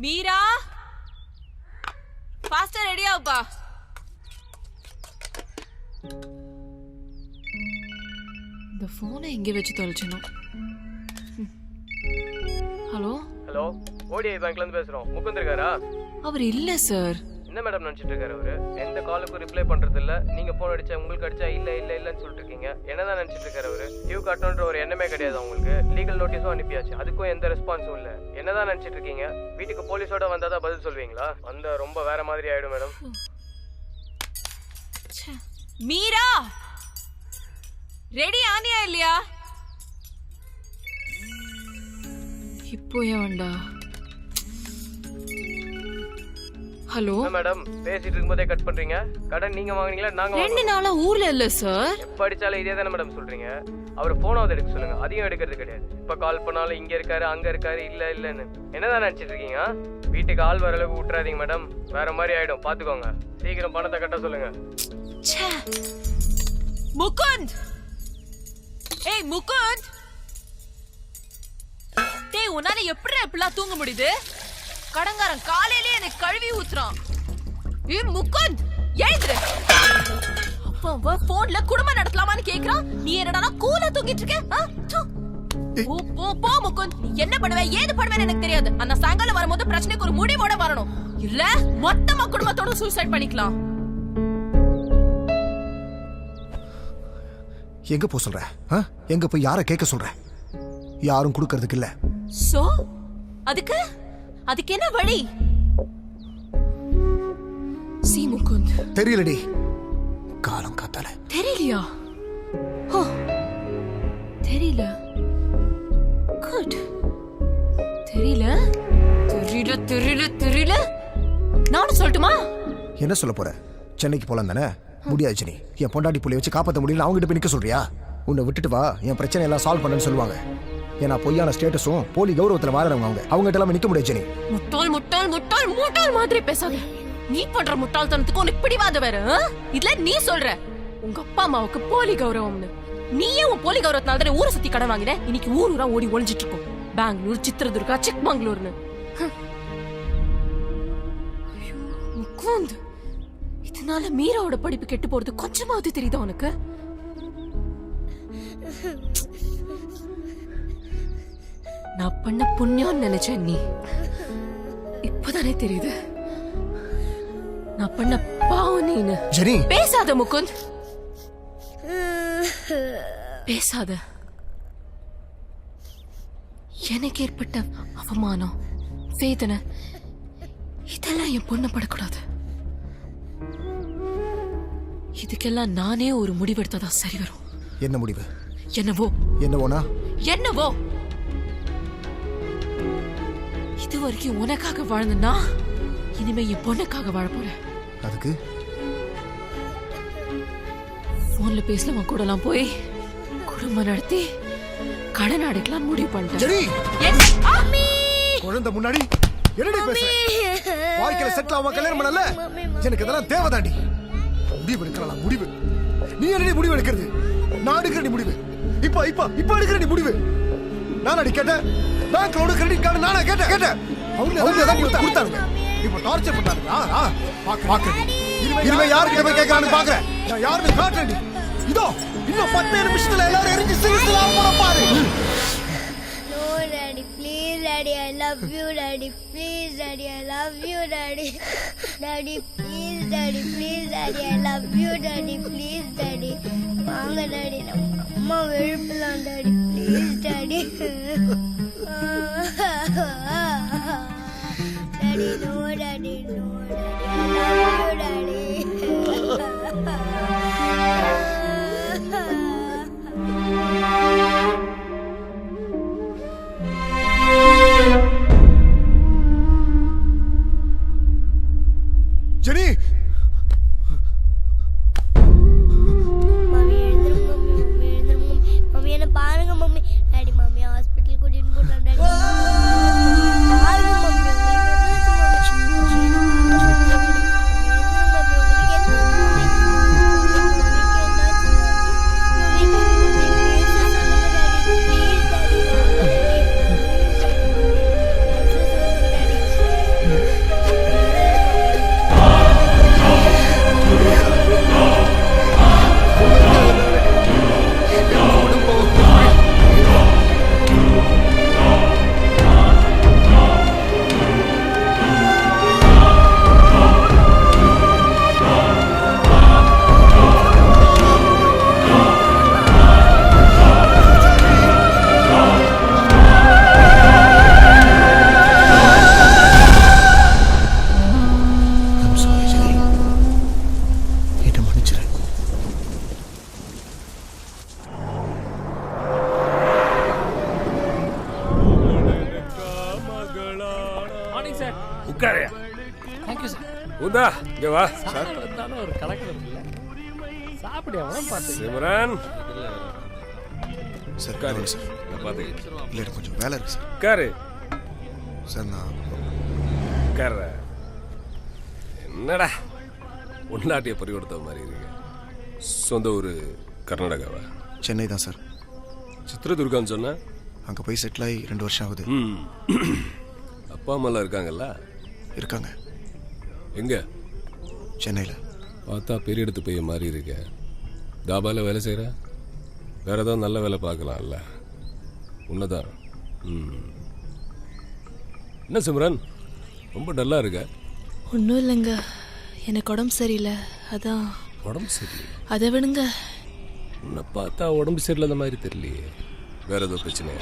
S12: மீரா, ஃபாஸ்டா ரெடி ஆகுப்பா.
S1: இந்த ஃபோனை எங்கே வச்சு தொலைச்சணும்? ஹலோ
S11: ஹலோ, ஓடிஐ பேங்க்ல இருந்து பேசுறோம். முகுந்த் இருக்காரா?
S1: அவர் இல்ல சார்.
S12: என்ன மேடம் நினைச்சிட்டு இருக்காரு அவரு? எந்த காலுக்கும் ரிப்ளை பண்றது இல்ல. நீங்க போன் அடிச்சா உங்களுக்கு அடிச்சா இல்ல இல்ல இல்லன்னு சொல்லிட்டு இருக்கீங்க. என்னதான் நினைச்சிட்டு இருக்காரு அவரு? டியூ கட்டணுன்ற ஒரு எண்ணமே கிடையாது உங்களுக்கு. லீகல் நோட்டீஸும் அனுப்பியாச்சு, அதுக்கும் எந்த ரெஸ்பான்ஸும் இல்ல. என்னதான் நினைச்சிட்டு இருக்கீங்க? வீட்டுக்கு போலீஸோட வந்தாதான் பதில் சொல்வீங்களா? வந்தா ரொம்ப வேற மாதிரி ஆயிடும் மேடம்.
S8: மீரா ரெடி ஆனியா இல்லையா?
S1: இப்போ ஏன் வேண்டா? ஹலோ
S12: மேடம், பேசிட்டு இருக்கும்போதே கட் பண்றீங்க. கடன் நீங்க வாங்குனீங்களா நாங்க
S1: 2 நாளா ஊர்ல இல்ல சார்.
S12: எப்ப அடிச்சாலும் இதே தானே மேடம் சொல்றீங்க. அவர் போனாவது எடுக்க சொல்லுங்க, அதையும் எடுக்கிறது கிடையாது. இப்ப கால் பண்ணாலும் இங்க இருக்காரு அங்க இருக்காரு இல்ல இல்லன்னு. என்னதான் நினைச்சிட்டு இருக்கீங்க? வீட்டுக்கு ஆள் வர அளவுக்கு விட்டுறாதீங்க மேடம், வேற மாதிரி ஆயிடும் பாத்துக்கோங்க. சீக்கிரம் பணத்தை கட்ட சொல்லுங்க.
S8: முகுந்த், ஏய் முகுந்த், டேய் உன்னால எப்படி இப்படிலாம் தூங்க முடியுது? கடங்காரன் காலையிலே எனக்கு கழுவி ஊத்துறான். ஏய் முகுந்த் எழுந்துரு. அப்பா போன்ல குடும்பம் நடத்தலாமான்னு கேக்குறான், நீ என்னடா கூலா தூங்கிட்டு இருக்க? போ முகுந்த், நீ என்ன பண்ணுவ ஏது பண்ணுவேன்னு எனக்கு தெரியாது. அந்த சாயங்காலம் வரும்போது பிரச்சனைக்கு ஒரு முடிவோட வரணும், இல்ல மொத்தமா குடும்பத்தோட சூசைட் பண்ணிக்கலாம்.
S2: எங்க போ சொல்ற? எங்க போய் யார கேட்க சொல்ற? யாரும் கொடுக்கறதுக்கு இல்ல.
S8: சோ அதுக்கு என்ன வழி? சி முகுந்த்,
S2: தெரியலடி. காலம் காத்தால
S8: தெரியலையா? தெரியல. குட். தெரியல தெரியல தெரியல தெரியல. நானும் சொல்லட்டுமா?
S2: என்ன சொல்ல போற? சென்னைக்கு போலாம் தானே? முடியாது ஜெனி. என் பொண்டாட்டி புள்ளைய வச்சு காப்பாற்ற முடியல, அவங்ககிட்ட போய் நிக்க சொல்றியா? உன்னை விட்டுட்டு வா, என் பிரச்சனை எல்லாம் சால்வ் பண்ணன்னு சொல்லுவாங்க. ஏன்னா பொய்யான ஸ்டேட்டஸும் போலி கௌரவத்துல வாழறவங்க அவங்ககிட்ட எல்லாம் நிக்க முடியாது ஜெனி.
S8: முட்டாள் முட்டாள் முட்டாள் முட்டாள் மாதிரி பேசாத. நீ பண்ற முட்டாள்தனத்துக்கு உனக்கு பிடிவாத வேற. இதுல நீ சொல்ற உங்க அப்பா அம்மாவுக்கு போலி கௌரவம்னு. நீயே உன் போலி கௌரவத்தினால தானே ஊரை சுத்தி கடன் வாங்கின. இன்னைக்கு ஊரா ஓடி ஒளிஞ்சிட்டு இருக்கும். பெங்களூர், சித்திரதுர்கா, சிக்மங்களூர்னு. முகுந்த், இதனால மீராவோட படிப்பு கெட்டு போறது கொஞ்சமாவது தெரியுதா உனக்கு? நான் பண்ண புண்ணியம் நினைச்சேன், நீ இப்பதானே தெரியுது நான் பண்ண பாவம் நீனு.
S2: ஜெனி
S8: பேசாத முகுந்த், பேசாத. எனக்கு ஏற்பட்ட அவமானம், வேதனை இதெல்லாம் என் பொண்ணு படக்கூடாது. இதுக்கெல்லாம் நானே ஒரு முடிவெடுத்ததா சரி வரும்.
S2: என்ன முடிவு?
S8: என்னவோனா
S2: என்னவோ
S8: இது வரைக்கும் உனக்காக வாழ்ந்தா இனிமே என் பொண்ணுக்காக வாழ போறேன்.
S2: அதுக்கு
S8: போன்ல பேசலவன் கூடலாம் போய் குடும்பம் நடத்தி கடன் அடைக்கலாம் முடிவு பண்ணிட்டேன்.
S2: குழந்தை முன்னாடி என்னடி பேசுற? வாழ்க்கையில செட்டில் ஆகாம கல்யாணம் பண்ணல, எனக்கு இதெல்லாம் தேவைதாண்டி. முடிவு எடுக்கலாம் முடிவு. நீ என்னடி முடிவு எடுக்கிறது? நான் எடுக்கிற முடிவு. இப்ப எடுக்கிற நீ முடிவு. நான் அடி கேட்டேன். பேங்க்லோட கிரெடிட் கார்டு நானா கேட்டேன். அவங்க தான் கொடுத்தாங்க. இப்ப டார்ச்சர் பண்றாங்க. பாக்குறேன். இனிமே யாருக்கு போய் கேட்கறான்னு பாக்குறேன். நான் யாருமே காட்டுறேன். இதோ இன்னும் 10 நிமிஷத்துல எல்லாரும் எரிஞ்சு சிரிக்கலாம் போற பாரு.
S3: No daddy, please daddy, I love you daddy, please daddy, I love you daddy. Daddy, please daddy, please daddy, I love you daddy, please daddy. வாங்க daddy, நம்ம அம்மா எழுப்பலாம் daddy, please daddy. Daddy, no daddy, no daddy, I love you daddy.
S2: Jenny,
S3: mummy எழுந்திரும் mummy என்ன பாருங்க mummy. Daddy mummy hospital கூட்டிட்டு போறாங்க daddy. பாருங்க mummy,
S10: sir உட்காரையா.
S11: Thank you sir.
S10: உதா இங்க வா.
S11: சார் வந்தாலும் ஒரு கலக்கல இல்ல. சாப்பிடு அவன் பார்த்து.
S10: சிம்ரன்
S2: சார்
S10: உட்காரு
S2: சார்
S10: நான் பாத்து.
S2: இல்லை எனக்கு கொஞ்சம் வேலை இருக்கு சார்.
S10: உட்காரு.
S2: சார் நான்
S10: உட்கார. என்னடா உள்நாட்டிய பறிகொடுத்த மாதிரி இருக்கு. சொந்த ஊர் கர்நாடகாவா?
S2: சென்னை தான் சார்.
S10: சித்ரதுர்கான்னு சொன்ன?
S2: அங்கே போய் செட்டில் ஆகி 2 வருஷம் ஆகுது.
S10: அப்பா அம்மாலாம் இருக்காங்கல்ல?
S2: இருக்காங்க.
S10: எங்க?
S2: சென்னையில்.
S10: பார்த்தா பெரிய இடத்து பையன் மாதிரி இருக்க. தாபாவில் வேலை செய்கிற? வேற ஏதாவது நல்ல வேலை பார்க்கலாம்ல. உன்னதான். என்ன சிம்ரன் ரொம்ப டல்லா இருக்க?
S8: ஒன்றும் இல்லைங்க, எனக்கு உடம்பு சரியில்லை, அதான்.
S10: உடம்பு சரியில்லை?
S8: அதை விடுங்க.
S10: உன்னை பார்த்தா உடம்பு சரியில்லாத மாதிரி தெரியலையே. வேற ஏதோ பிரச்சனையா?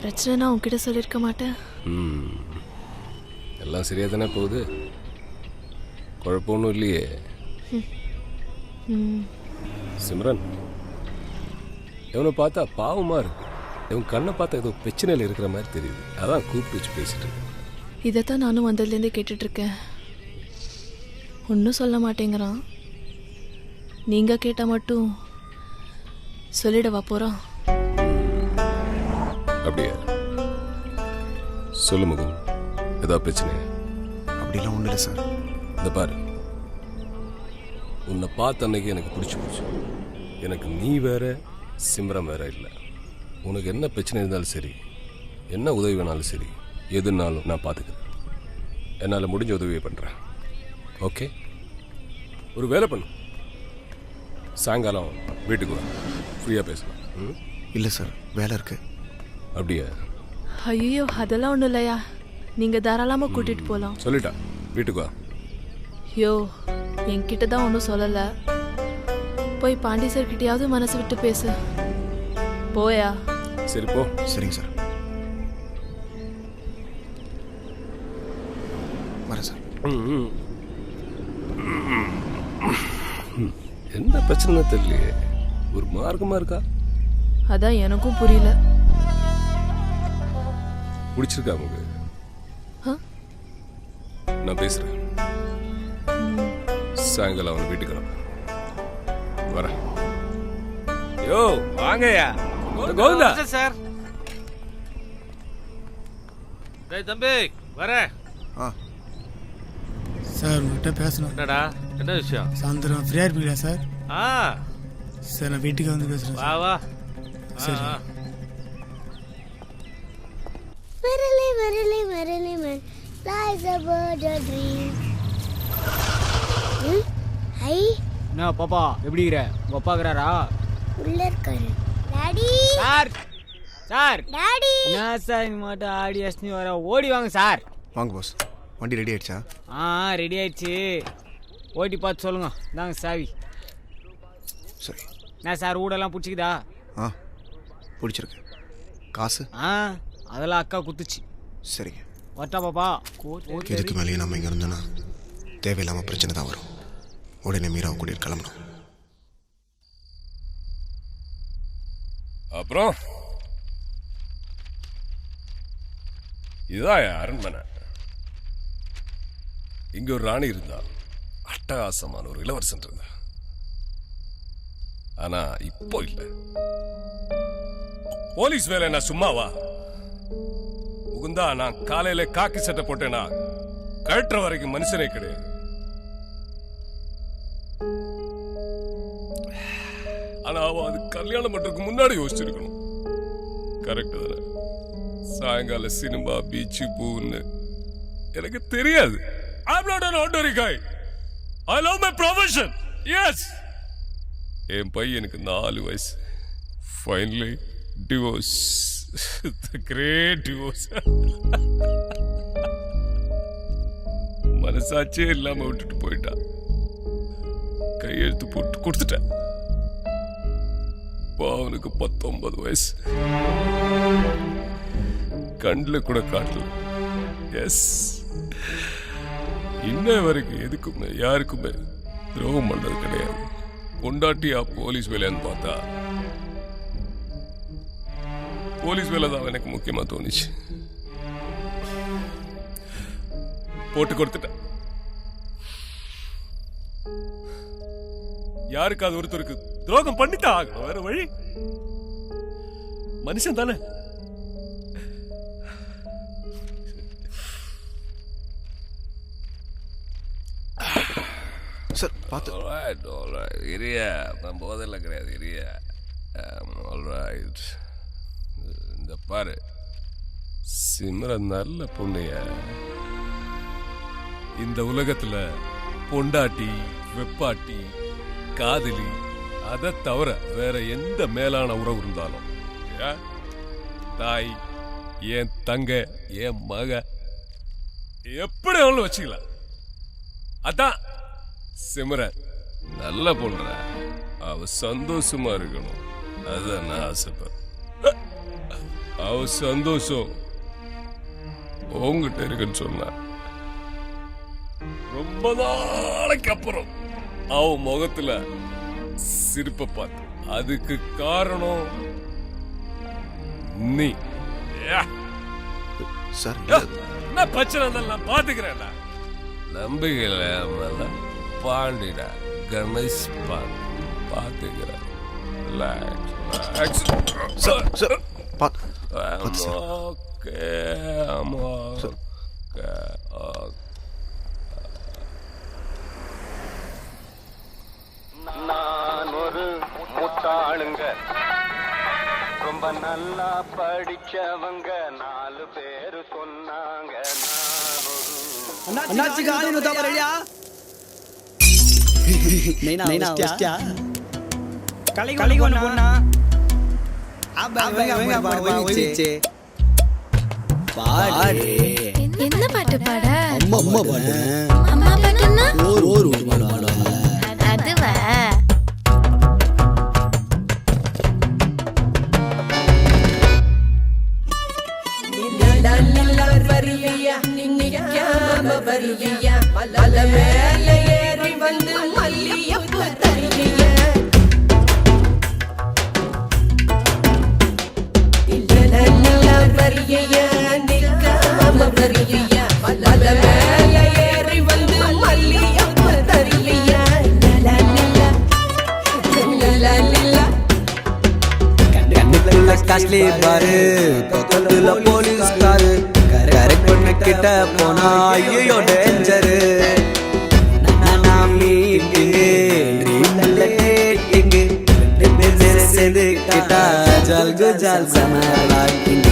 S8: பிரச்சனைனா உன்கிட்ட சொல்லியிருக்க மாட்டேன்.
S10: எல்லாம் சரியா தானே போகுது? குழப்பம் ஒன்றும் இல்லையே? சிம்ரன் இவனை பார்த்தா பாவமா இருக்கு. இவன் கண்ணை பார்த்தா ஏதோ பிரச்சனையில் இருக்கிற மாதிரி தெரியுது. அதான் கூப்பிட்டு வச்சு பேசிட்டு இருக்கேன்.
S8: இதைத்தான் நானும் வந்ததுலேருந்தே கேட்டுட்ருக்கேன். ஒன்றும் சொல்ல மாட்டேங்கிறான். நீங்கள் கேட்டால் மட்டும் சொல்லிடவா போகிறான்?
S10: அப்படியா? சொல்லு முகம், ஏதாவது பிரச்சனையா?
S2: அப்படிலாம் ஒன்றும் இல்லை சார்.
S10: இந்த பாரு, உன்னை பார்த்த அன்னைக்கு எனக்கு பிடிச்சி போச்சு. எனக்கு நீ வேற சிம்ரன் வேற இல்லை. உனக்கு என்ன பிரச்சனை இருந்தாலும் சரி, என்ன உதவி வேணாலும் சரி, எதுனாலும் நான் பார்த்துக்கிறேன். என்னால் முடிஞ்ச உதவியை பண்ணுறேன். ஓகே? ஒரு வேலை பண்ணு, சாயங்காலம் வீட்டுக்கு வா, ஃப்ரீயாக பேசலாம்.
S2: இல்லை சார், வேலை இருக்கு.
S10: அப்படியா?
S8: ஐயோ அதெல்லாம் ஒன்றும் இல்லையா, நீங்கள் தாராளமாக கூட்டிகிட்டு போகலாம்.
S10: சொல்லிட்டா, வீட்டுக்கு வா.
S8: யோ என்கிட்ட தான் ஒன்றும் சொல்லலை. போய் பாண்டி சார் கிட்டையாவது மனசு விட்டு பேசு. போயா?
S10: சரி போ.
S2: சரிங்க சார், வரேன் சார்.
S10: என்ன பிரச்சனை தெரியலையே, ஒரு மார்க்கமா இருக்கா?
S8: அதான் எனக்கும் புரியல.
S10: பிடிச்சிருக்கா உங்களுக்கு? நான் பேசுறேன். சாயங்காலம் அவன் வீட்டுக்கு வரேன். யோ வாங்கயா. கோவிந்தா
S5: சார். டேய் தம்பி வரேன்.
S6: சார் உங்கள்கிட்ட பேசணும்.
S5: என்னடா, என்ன விஷயம்?
S6: சாயந்தரம் ஃப்ரீயாக இருப்பீங்களா சார்? சார் நான் வீட்டுக்கு வந்து பேசுகிறேன்.
S5: வா வா.
S6: சரி.
S3: வரலே வரலே வரலே man lies about a dream. High
S7: என்ன பாப்பா எப்படி இருக்கிற? உங்க அப்பா இருக்கிறாரா?
S3: உள்ள இருக்காரு. டாடி
S7: சார் சார்
S3: டாடி
S7: என்ன சார் இங்க மட்டும் ஆடி அஸ்னி வர? ஓடி வாங்க சார்.
S2: வாங்க பாஸ். வண்டி ரெடி ஆயிடுச்சா?
S7: ரெடி ஆயிடுச்சு. ஓட்டி பார்த்து சொல்லுங்க. இந்தாங்க சாவி.
S2: சரி.
S7: என்ன சார் ஊடெல்லாம் பிடிச்சிக்குதா?
S2: பிடிச்சிருக்கு. காசு?
S7: அதெல்லாம் அக்கா குத்துச்சு.
S2: சரிங்க.
S7: வரட்டா பாப்பா.
S2: இதுக்கு மேலேயே நம்ம இங்கே இருந்தோன்னா தேவையில்லாமல் பிரச்சனை தான் வரும். உடனே மீராவை கூட்டிட்டு கிளம்பணும்.
S10: அப்புறம் இதான் அரண்மனை. இங்க ஒரு ராணி இருந்தா, அட்டகாசமான ஒரு இளவரசன் இருந்தா. ஆனா இப்போ இல்ல. போலீஸ் வேலை என்ன சும்மாவா? முகுந்தா, நான் காலையில காக்கி சட்டை போட்டேனா கழட்டுற வரைக்கும் மனுஷனே கிடையாது. ஆனா அவன் அது கல்யாணம் பண்றதுக்கு முன்னாடி யோசிச்சிருக்கணும். கரெக்ட் தானே? சாயங்கால சினிமா, பீச்சு, பூன்னு எனக்கு தெரியாது. I'm not an ordinary guy. I love my profession. Yes. என் பையனுக்கு 4 வயசு. Finally divorce. The great divorce. மனசாட்சியே இல்லாம விட்டுட்டு போயிட்டான். கையெழுத்து போட்டு கொடுத்துட்டேன். அவனுக்கு 19 வயசு. கண்ணில் கூட காட்டல. எஸ், இன்ன வரைக்கும் எதுக்குமே யாருக்குமே துரோகம் பண்றது கிடையாது. பொண்டாட்டியா போலீஸ் வேலைன்னு பார்த்தா போலீஸ் வேலை தான் எனக்கு முக்கியமா தோணுச்சு. போட்டு கொடுத்துட்டேன். யாருக்காவது ஒருத்தருக்கு துரோகம் பண்ணித்தான் ஆகணும், வேற வழி. மனுஷன் தானே.
S2: சார் பார்த்து.
S10: இரியா, நான் போதெல்லாம் கிடையாது. இரியா, இந்த பாரு, சிம்ரன் நல்ல பொண்ணைய. இந்த உலகத்துல பொண்டாட்டி, வெப்பாட்டி, காதலி, அதை தவிர வேற எந்த மேலான உறவு இருந்தாலும் தாய், என் தங்க, என் மக, எப்படி அவளும் வச்சுக்கலாம். அதான் சிம்ரன் நல்ல பொண்ணு, அவ சந்தோஷமா இருக்கணும். அதான் நான் ஆசைப்படுறேன். அவ சந்தோஷம் உங்ககிட்ட இருக்குன்னு சொன்ன ரொம்ப நாளைக்கு அப்புறம் அவ முகத்துல சிரிப்ப பார்த்து, அதுக்கு காரணம் நீ.
S2: சார்
S10: என்ன பிரச்சனை நான் பாத்துக்கிறேன். நம்பிக்கை பாண்டிடா, கணேஷ் பாத்துக்கிறேன்.
S13: நான் ஒரு முட்டாளுங்க, ரொம்ப நல்லா படிச்சவங்க, 4 பேரு சொன்னாங்க.
S6: அண்ணாச்சிக்கு ஆணினு தவறையா நைனா வச்சியா கலைக்கு ஒண்ணு போனா போயிடுச்சு. பாடு
S1: என்ன பாட்டு பாட?
S6: அம்மா பாடு.
S1: அம்மா பாட்டுன்னா
S6: ஒரு பாடு.
S1: அதுவா?
S4: காஸ்ட்லி பாரு, பக்கத்துல போலீஸ் காரு, கரெக்ட் பண்ண கிட்ட போனா ஐயோ டேஞ்சரு. சேர்ந்து கிட்டா ஜல்கு ஜால் சமலாக்கிங்க.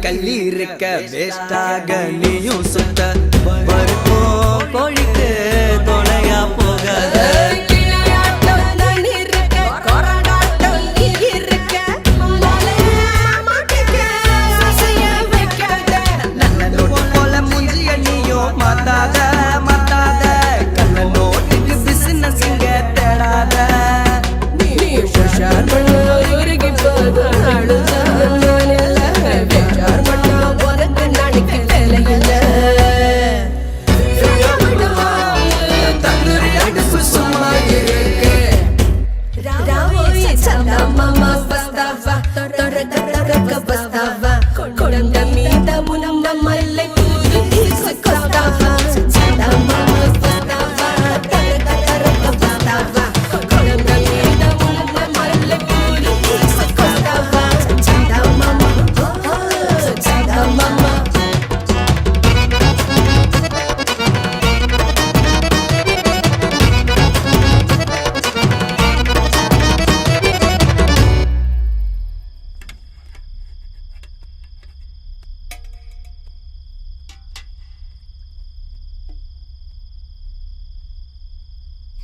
S4: கள்ளி இருக்க வேஸ்டாக நீயும் சுத்த பருப்போ கோழிக்கு தொலையா போகாத போல முஞ்சிய நீயும் மாத்தாத மாத்தாத கண்ண நோட்டுக்கு பிசினஸ் இங்க தேடாத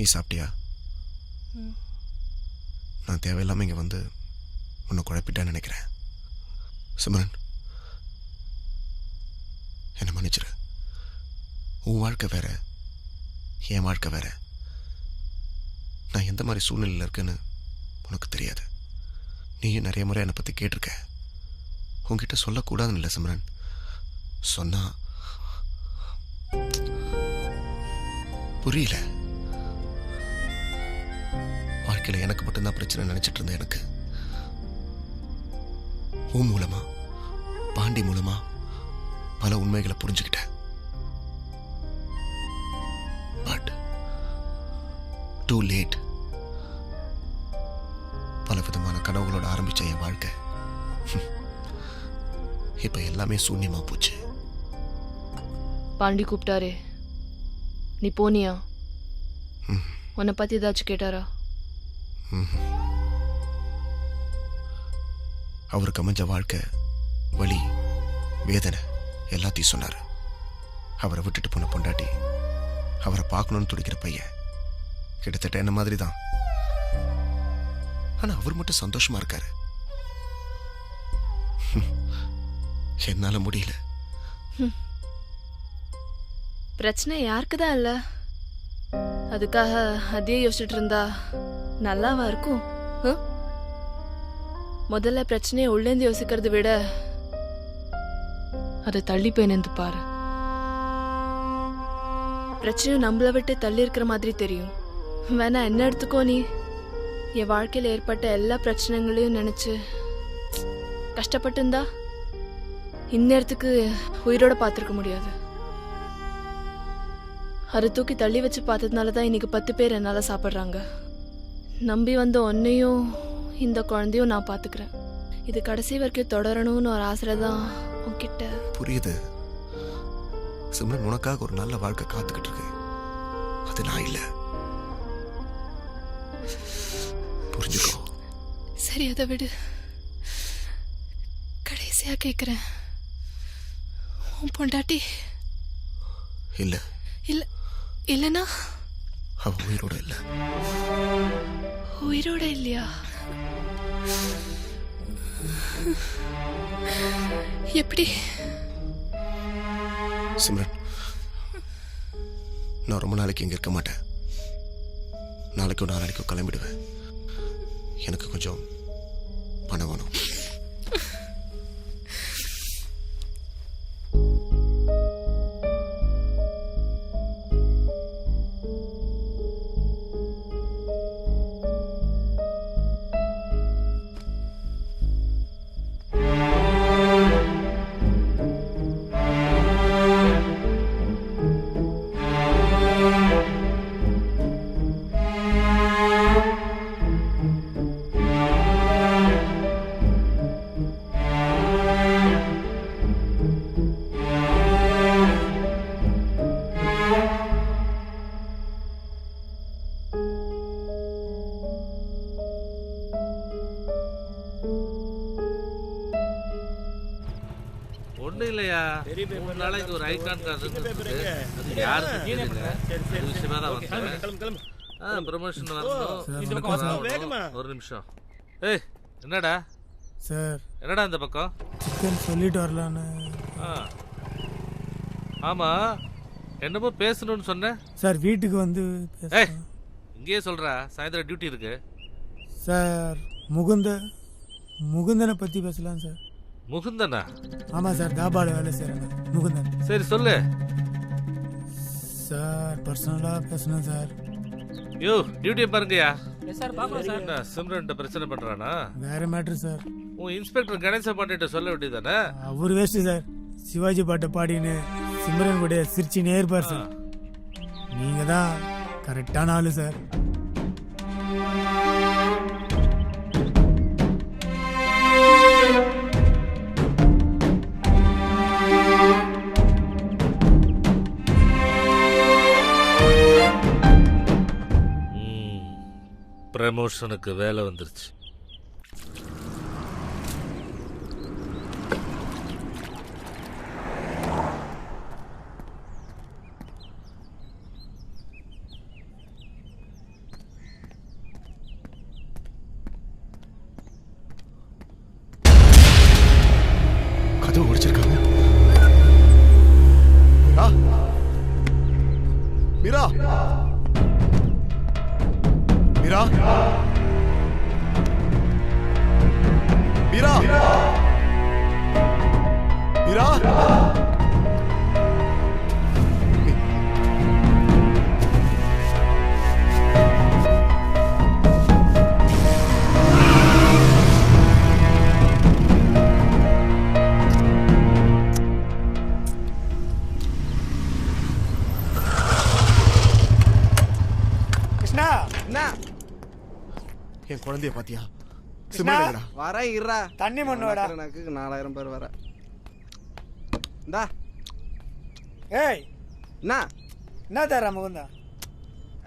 S2: நீ சாப்பிட்டியா? நான் தேவையில்லாமல் இங்கே வந்து உன்னை குழப்பிட்டான்னு நினைக்கிறேன். சிம்ரன், என்னை மன்னிச்சிரு. உன் வாழ்க்கை வேற, என் வாழ்க்கை வேற. நான் எந்த மாதிரி சூழ்நிலையில் இருக்கேன்னு உனக்கு தெரியாது. நீயும் நிறைய முறை என்னை பற்றி கேட்டிருக்க. உன்கிட்ட சொல்லக்கூடாதுன்னு இல்லை சிம்ரன். சொன்னா புரியல. வாழ்க்கையில் எனக்கு மட்டும்தான் பிரச்சனை நினைச்சிட்டு இருந்தேன். எனக்கு உன் மூலமா, பாண்டி மூலமா பல உண்மைகளை புரிஞ்சுக்கிட்டேன். But too late. பல விதமான கனவுகளோட ஆரம்பிச்ச என் வாழ்க்கை இப்ப எல்லாமே சூன்யமா போச்சு.
S8: பாண்டி கூப்பிட்டாரே, நீ போனியா? உன்னை பத்தி ஏதாச்சும் கேட்டாரா?
S2: அவருக்கு அமைஞ்ச வாழ்க்கை, வலி, வேதனை எல்லாத்தையும் சொன்னார். அவரை விட்டுட்டு போன பொண்டாட்டி, அவரை பார்க்கணும்னு துடிக்கிற பையன், கிட்டத்தட்ட என்ன மாதிரி தான். ஆனா அவர் மட்டும் சந்தோஷமா இருக்காரு. என்னால முடியல.
S8: பிரச்சனை யாருக்கு தான் இல்ல, அதுக்காக அதையே யோசிச்சுட்டு இருந்தா நல்லாவா இருக்கும்? முதல்ல பிரச்சனையை உள்ளேந்து யோசிக்கிறத விட அதை தள்ளி போய் நின்று பாரு. பிரச்சனையும் நம்மளை விட்டு தள்ளி இருக்கிற மாதிரி தெரியும். வேணா என்ன எடுத்துக்கோ, நீ என் வாழ்க்கையில் ஏற்பட்ட எல்லா பிரச்சனைகளையும் நினைச்சு கஷ்டப்பட்டு இருந்தா இந்நேரத்துக்கு உயிரோட பார்த்துருக்க முடியாது. அதை தூக்கி தள்ளி வச்சு பார்த்ததுனால தான் இன்னைக்கு 10 பேர் என்னால சாப்பிட்றாங்க. நம்பி வந்த ஒன்னையும் இந்த குழந்தையும் நான் பார்த்துக்கிறேன். இது கடைசி வரைக்கும் தொடரணும்னு ஒரு ஆசை தான் உன்கிட்ட.
S2: புரியுது சிம்ரன், உனக்காக ஒரு நல்ல வாழ்க்கை காத்துக்கிட்டு இருக்கு. அது நான் இல்ல, புரிஞ்சுக்கோ.
S1: சரி, அதை விடு. கடைசியா கேட்குறேன், உன் பொண்டாட்டி
S2: இல்ல
S1: இல்ல இல்லைன்னா
S2: அவ உயிரோட இல்ல.
S1: உயிரோட இல்லையா? எப்படி?
S2: சிம்ரன், நான் ரொம்ப நாளைக்கு இங்க இருக்க மாட்டேன். நாளைக்கும் நாளைக்கும் கிளம்பிடுவேன். எனக்கு கொஞ்சம் பணம் வேணும்.
S5: ஒண்ணும் இல்லையா 3 நாளைக்கு ஒரு ஐகான் கார்டு அது யாருக்கு தெரியல அது விஷயமா தான் வந்தேன் ப்ரமோஷன் வரணும் ஒரு நிமிஷம் ஏய் என்னடா
S6: சார்
S5: என்னடா இந்த பக்கம்
S6: சிக்கன் சொல்லிட்டு வரலான்னு
S5: ஆமா என்னமோ பேசணும்னு சொன்ன
S6: சார் வீட்டுக்கு வந்து
S5: ஏய் இங்கேயே சொல்றா சாயந்தரம் டியூட்டி இருக்கு
S6: சார் முகுந்தனை பற்றி பேசலாம் சார்
S5: முகுந்தனா
S6: ஆமாம் சார் தாபாவில் வேலை செய்கிறாங்க முகுந்தன்
S5: சரி சொல்லு
S6: சார் பர்சனலாக பேசணும் சார்
S5: யோ டியூட்டியை பாருங்கயா
S7: சார் பாக்கலாம் சார்
S5: சிம்ரன்ட்ட பிரச்சனை பண்றானா
S6: வேற மேட்ரு சார்
S5: உன் இன்ஸ்பெக்டர் கணேச பாண்டிட்ட சொல்ல வேண்டியதானே
S6: அவர் வேஸ்ட்டு சார் சிவாஜி பாட்டை பாடின்னு சிம்ரன் கூட சிரிச்சினே இருப்பார் சார் நீங்கள் தான் கரெக்டான ஆளு சார்
S5: ப்ரமோஷனுக்கு வேலை வந்துருச்சு
S2: கதவு உடைச்சிருக்காங்க மீரா மீரா மீரா மீரா
S6: கிருஷ்ணா
S7: என்ன
S2: என் குழந்தைய பாத்தியா
S6: கிருஷ்ணா
S7: வர இருடா
S6: தண்ணி மண்ணோடா
S7: எனக்கு 4000 பேர் வர இந்தா
S6: ஏய்
S7: என்ன
S6: தர முகுந்தா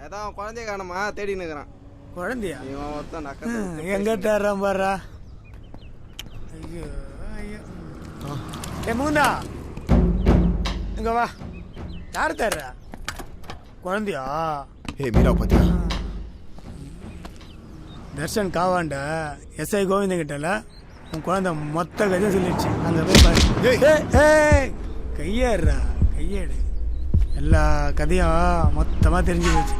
S7: ஏதோ குழந்தைய காணுமா தேடி நிற்கிறான்
S6: குழந்தையா
S7: இவன் ஒருத்தன் நக்கத்தை
S6: எங்க தர்றான் பாரா ஐயோ ஐயோ ஏ முகுந்தா இங்க வா யார் தர்றா குழந்தையா
S2: ஏய் மீரா பாத்தியா
S6: தர்ஷன் காவாண்ட எஸ்ஐ கோவிந்தன் கிட்டல உன் குழந்தை மொத்த கதை சொல்லிடுச்சு அங்க போய் பாரு கையேடுறா கையேடு எல்லா கதையும் மொத்தமா தெரிஞ்சு போச்சு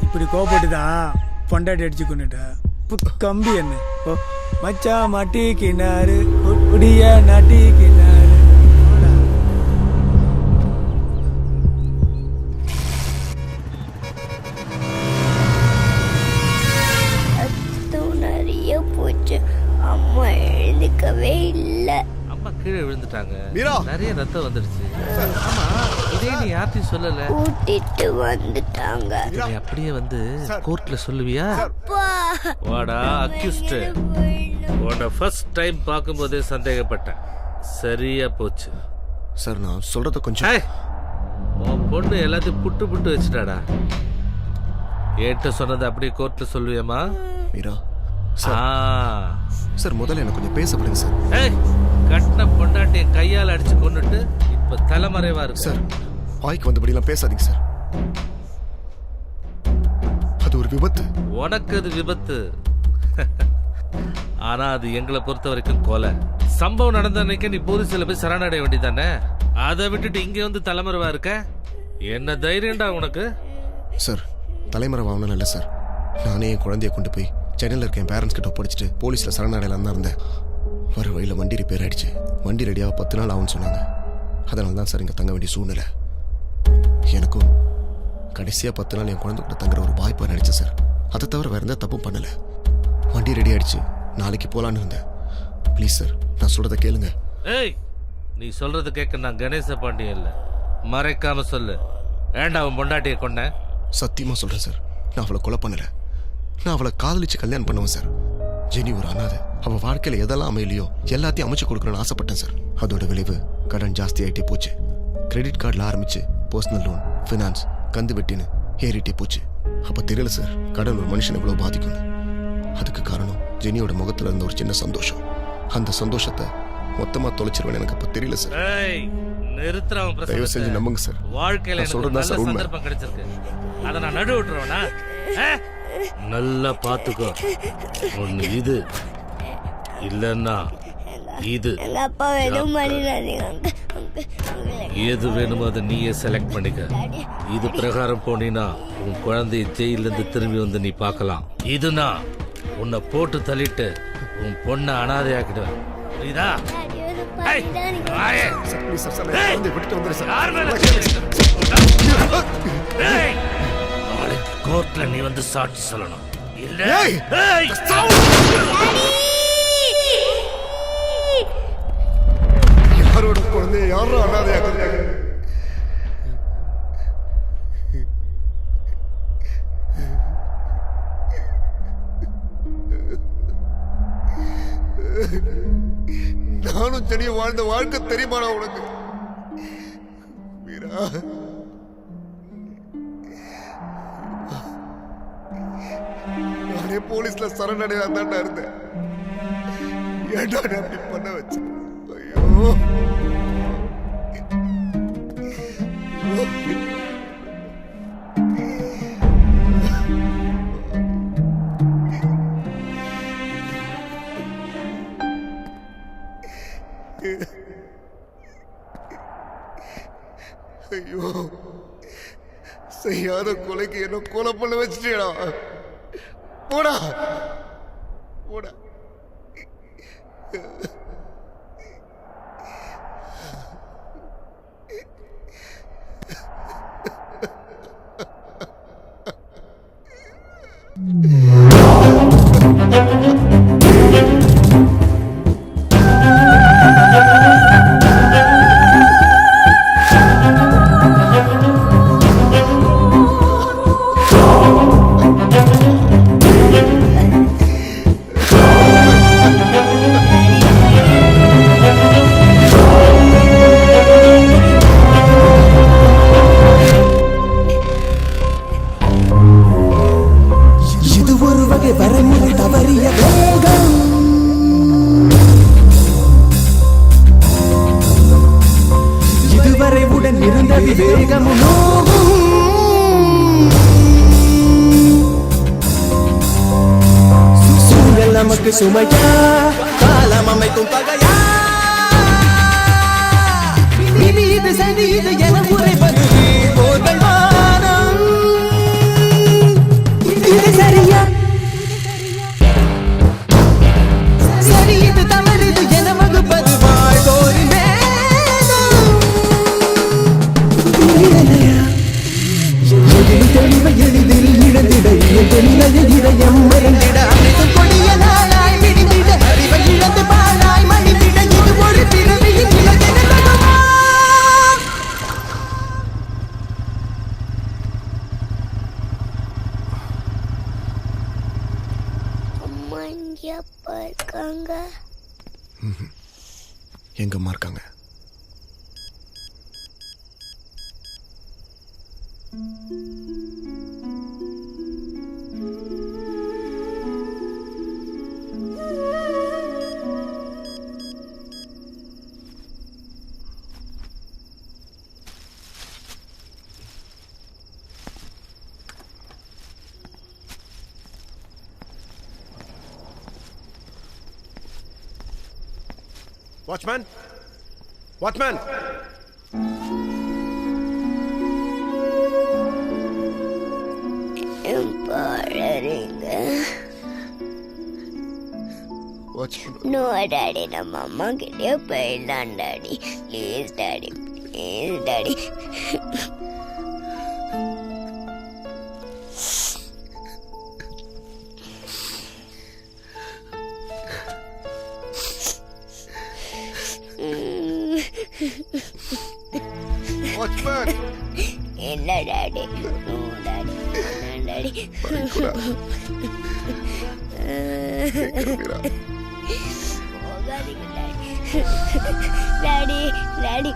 S6: இப்படி கோபப்பட்டு தான் பொண்டாட்டி அடிச்சு கொண்டுட்ட கம்பி என்ன ஓ மச்சா மாட்டிக்கினாரு குடிய நாட்டிக்கினாரு
S3: நிறைய போச்சு அம்மா எழுந்துக்கவே இல்லை
S5: அம்மா கீழே விழுந்துட்டாங்க
S2: மீரா
S5: நிறைய ரத்தம் வந்துடுச்சு ஆமா இதே நீ யார்ட்டையும் சொல்லல
S3: கூட்டிட்டு வந்துட்டாங்க
S5: நீ அப்படியே வந்து கோர்ட்ல சொல்லுவியா வாடா அக்யூஸ்ட் உன்னை ஃபர்ஸ்ட் டைம் பார்க்கும்போதே சந்தேகப்பட்டேன் சரியா போச்சு
S2: சார் நான் சொல்றத கொஞ்சம்
S5: உன் பொண்ணு எல்லாத்தையும் புட்டு புட்டு வச்சுட்டாடா ஏட்ட சொன்னது அப்படியே கோர்ட்ல சொல்லுவியம்மா
S2: மீரா சார் முதல்ல எனக்கு கொஞ்சம் பேச விடுங்க சார்
S5: கட்டின பொண்டாட்டிய கையால் அடிச்சு கொண்டுட்டு இப்ப தலைமறைவா இருக்கு
S2: சார் வாய்க்கு வந்தபடியெல்லாம் பேசாதீங்க சார் அது ஒரு விபத்து
S5: உனக்கு அது விபத்து ஆனா அது எங்களை பொறுத்த வரைக்கும் கொலை சம்பவம் நடந்த அன்னைக்கு நீ போலீஸ்ல போய் சரணடைய வேண்டியதானே அதை விட்டுட்டு இங்க வந்து தலைமறைவா இருக்க என்ன தைரியம்டா உனக்கு
S2: சார் தலைமறைவாகணும் இல்லை சார் நானே என் குழந்தைய கொண்டு போய் சென்னையில் இருக்க என் பேரண்ட்ஸ் கிட்ட படிச்சுட்டு போலீஸில் சரணடையலாம் தான் இருந்தேன் வர வழியில் வண்டி ரிப்பேர் ஆயிடுச்சு வண்டி ரெடியாக 10 நாள் ஆகும்னு சொன்னாங்க அதனால தான் சார் இங்கே தங்க வேண்டிய சூழ்நிலை எனக்கும் கடைசியாக 10 நாள் என் குழந்தை கூட தங்குற ஒரு வாய்ப்பாக நினச்சேன் சார் அதை தவிர வேறு எந்த தப்பும் பண்ணலை வண்டி ரெடி ஆயிடுச்சு நாளைக்கு போகலான்னு இருந்தேன் ப்ளீஸ் சார் நான் சொல்கிறத கேளுங்க
S5: ஏய் நீ சொல்றது கேட்க நான் கணேச பாண்டியன் இல்லை மறைக்காம சொல்லு ஏண்டா அவன் பொண்டாட்டியை கொண்டேன்
S2: சத்தியமாக சொல்கிறேன் சார் நான் அவளை கொலை பண்ணலை நான் அவளை காதலிச்சு கல்யாணம் பண்ணுவேன் சார் ஜெனி ஒரு அனாதை அவள் வாழ்க்கையில் எதெல்லாம் அமையலையோ எல்லாத்தையும் அமைச்சு கொடுக்கணும்னு ஆசைப்பட்டேன் சார் அதோட விளைவு கடன் ஜாஸ்தி ஆகிட்டே போச்சு கிரெடிட் கார்டில் ஆரம்பிச்சு பர்சனல் லோன் ஃபினான்ஸ் கந்து வெட்டின்னு ஏறிட்டே போச்சு அப்போ தெரியல சார் கடன் ஒரு மனுஷனை எவ்வளோ பாதிக்கும்னு அதுக்கு காரணம் ஜெனியோட முகத்தில் இருந்த ஒரு சின்ன சந்தோஷம் அந்த சந்தோஷத்தை
S9: மொத்தமா தொலைச்சிருவேன் எனக்கு அப்ப தெரியல சார்.
S5: ஏய் நிறுத்துறவன்
S9: தயவு செஞ்சு
S5: பிரசங்கத்தை.
S9: நம்புங்க சார்.
S5: வாழ்க்கையில
S9: நான்
S5: எனக்கு ஒரு
S9: சொல்றது தான்
S5: நல்ல
S9: சார் உண்மை.
S5: சந்தர்ப்பம் கிடைச்சிருக்கு. அதை நான் நடு விட்டுருவேனா? நல்லா பாத்துக்கோ. ஒண்ணு இது இல்லன்னா இது.
S3: எங்க அப்பா எதுவும் பண்ணிடாதீங்க
S5: எது வேணுமோ அதை நீயே செலக்ட் பண்ணிக்க. இது பிரகாரம் போனீன்னா உன் குழந்தைய ஜெயில இருந்து திரும்பி வந்து நீ பார்க்கலாம். இதுனா உன்னை போட்டு தள்ளிட்டு உன் பொண்ணை அனாதையாக்கிடுவேன். புரியுதா? ஏய், வாயே. ஏய், யார் மேல ஏய், நாளைக்கு கோர்ட்ல நீ வந்து சாட்சி சொல்லணும். இல்ல ஏய்,
S9: யாரோட குழந்தைய யாரும் அனாதையாக்குறாங்க? நானும் செடியை வாழ்ந்த வாழ்க்கை தெரியுமாடா உனக்கு? வீரா, நானே போலீஸ்ல சரணடையா தான்டா இருந்தேன். ஏன்டா அப்படி பண்ண வச்சு? ஐயோ, ஐயோ, செய்யாத கொலைக்கு என்ன கொலை பண்ண வச்சுட்டேடா. போடா போடா.
S4: நமக்கு சுமையா காலம் அமைக்கும் பகையா இது சரி இது என உரைப்பது போர்கள் வானம் இது சரியா சரி இது தவறு இது என வகுப்பது வாழ்வோரின் தெளிவை எளிதில் இழந்திட இதயம் மறந்திட அனைத்தும் கொடிய நாளாய் விடிந்திட அறிவை இழந்து பாழாய் மடிந்திட இது ஒரு பிறவியின் இலக்கென
S3: அம்மா இங்க அப்பா இருக்காங்க.
S2: எங்கம்மா இருக்காங்க? Watchman, watchman.
S3: பாடுறீங்க. நோ டாடி, நம்ம அம்மா கிட்டே போயிடலாம் daddy. Please daddy, please daddy. என்ன daddy? No daddy, daddy. Daddy, daddy.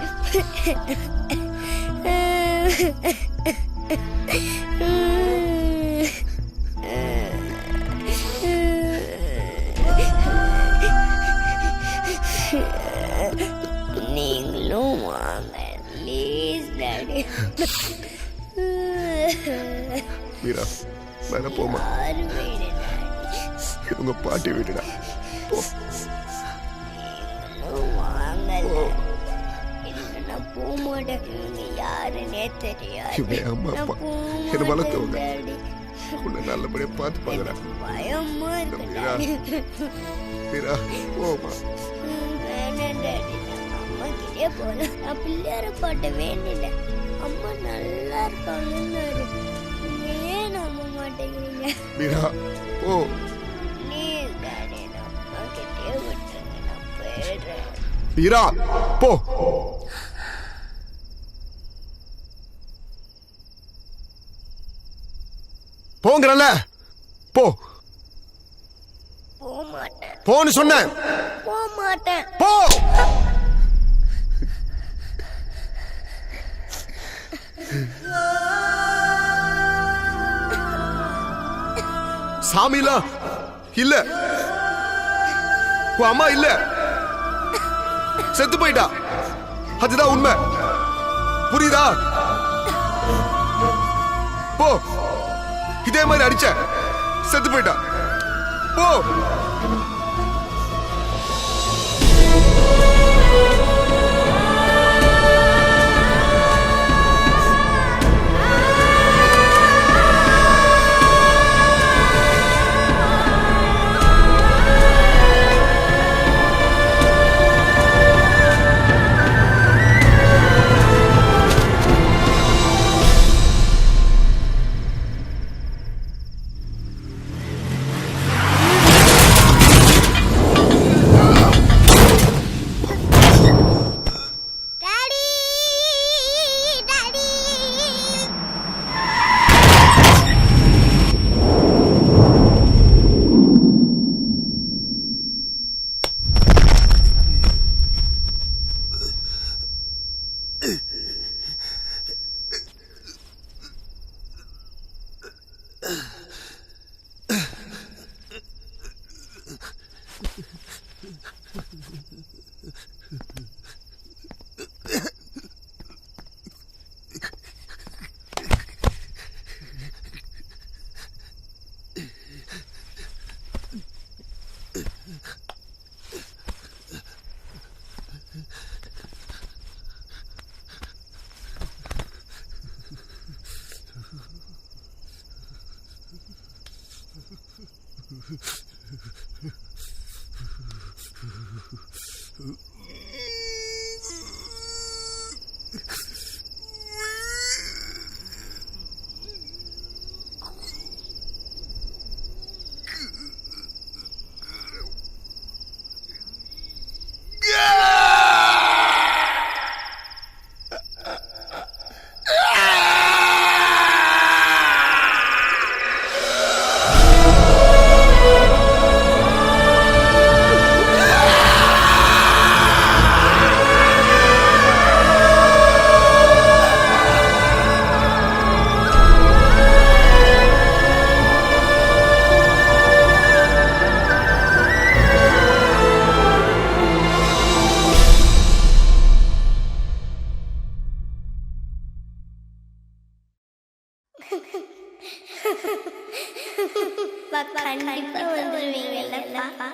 S3: நீங்களும் வாங்க ப்ளீஸ் டாடி.
S9: வீரா வேற போமா, உங்க பாட்டி வீடுடா. போ
S3: வாங்கல, நான் போக மாட்டேன். இவங்க யாருன்னே தெரியாது.
S9: இவங்க அம்மா அப்பா என்ன வளர்த்தவங்க, உன்னை நல்லபடியா பார்த்துப்பாங்கடா.
S3: பயமா
S9: வீரா
S3: இருக்கு.
S9: வீரா போமா.
S3: வேணாம் டாடி, அம்மா கிட்டே போல. நான் பிள்ளையார பாட்ட வேண்டினேன், அம்மா நல்லா இருப்பாங்கன்னு. ஏன் நம்ப மாட்டேங்கிறீங்க?
S9: வீரா போ.
S3: ப்ளீஸ் டாடி, நான் அம்மா கிட்டே விட்டுருங்க, நான் போயிடுறேன்.
S9: வீரா போ. போங்கறல போ.
S3: போக மாட்டேன்.
S9: போன்னு சொன்னேன்.
S3: போக மாட்டேன்.
S9: போ. சாமில இல்ல, உன் அம்மா இல்ல, செத்து போயிட்டா. அதுதான் உண்மை, புரியுதா? போ. இதே மாதிரி அடிச்ச செத்து போயிட்டா. போ.
S3: கண்டிப்பா வந்துருவீங்கல்லப்பா.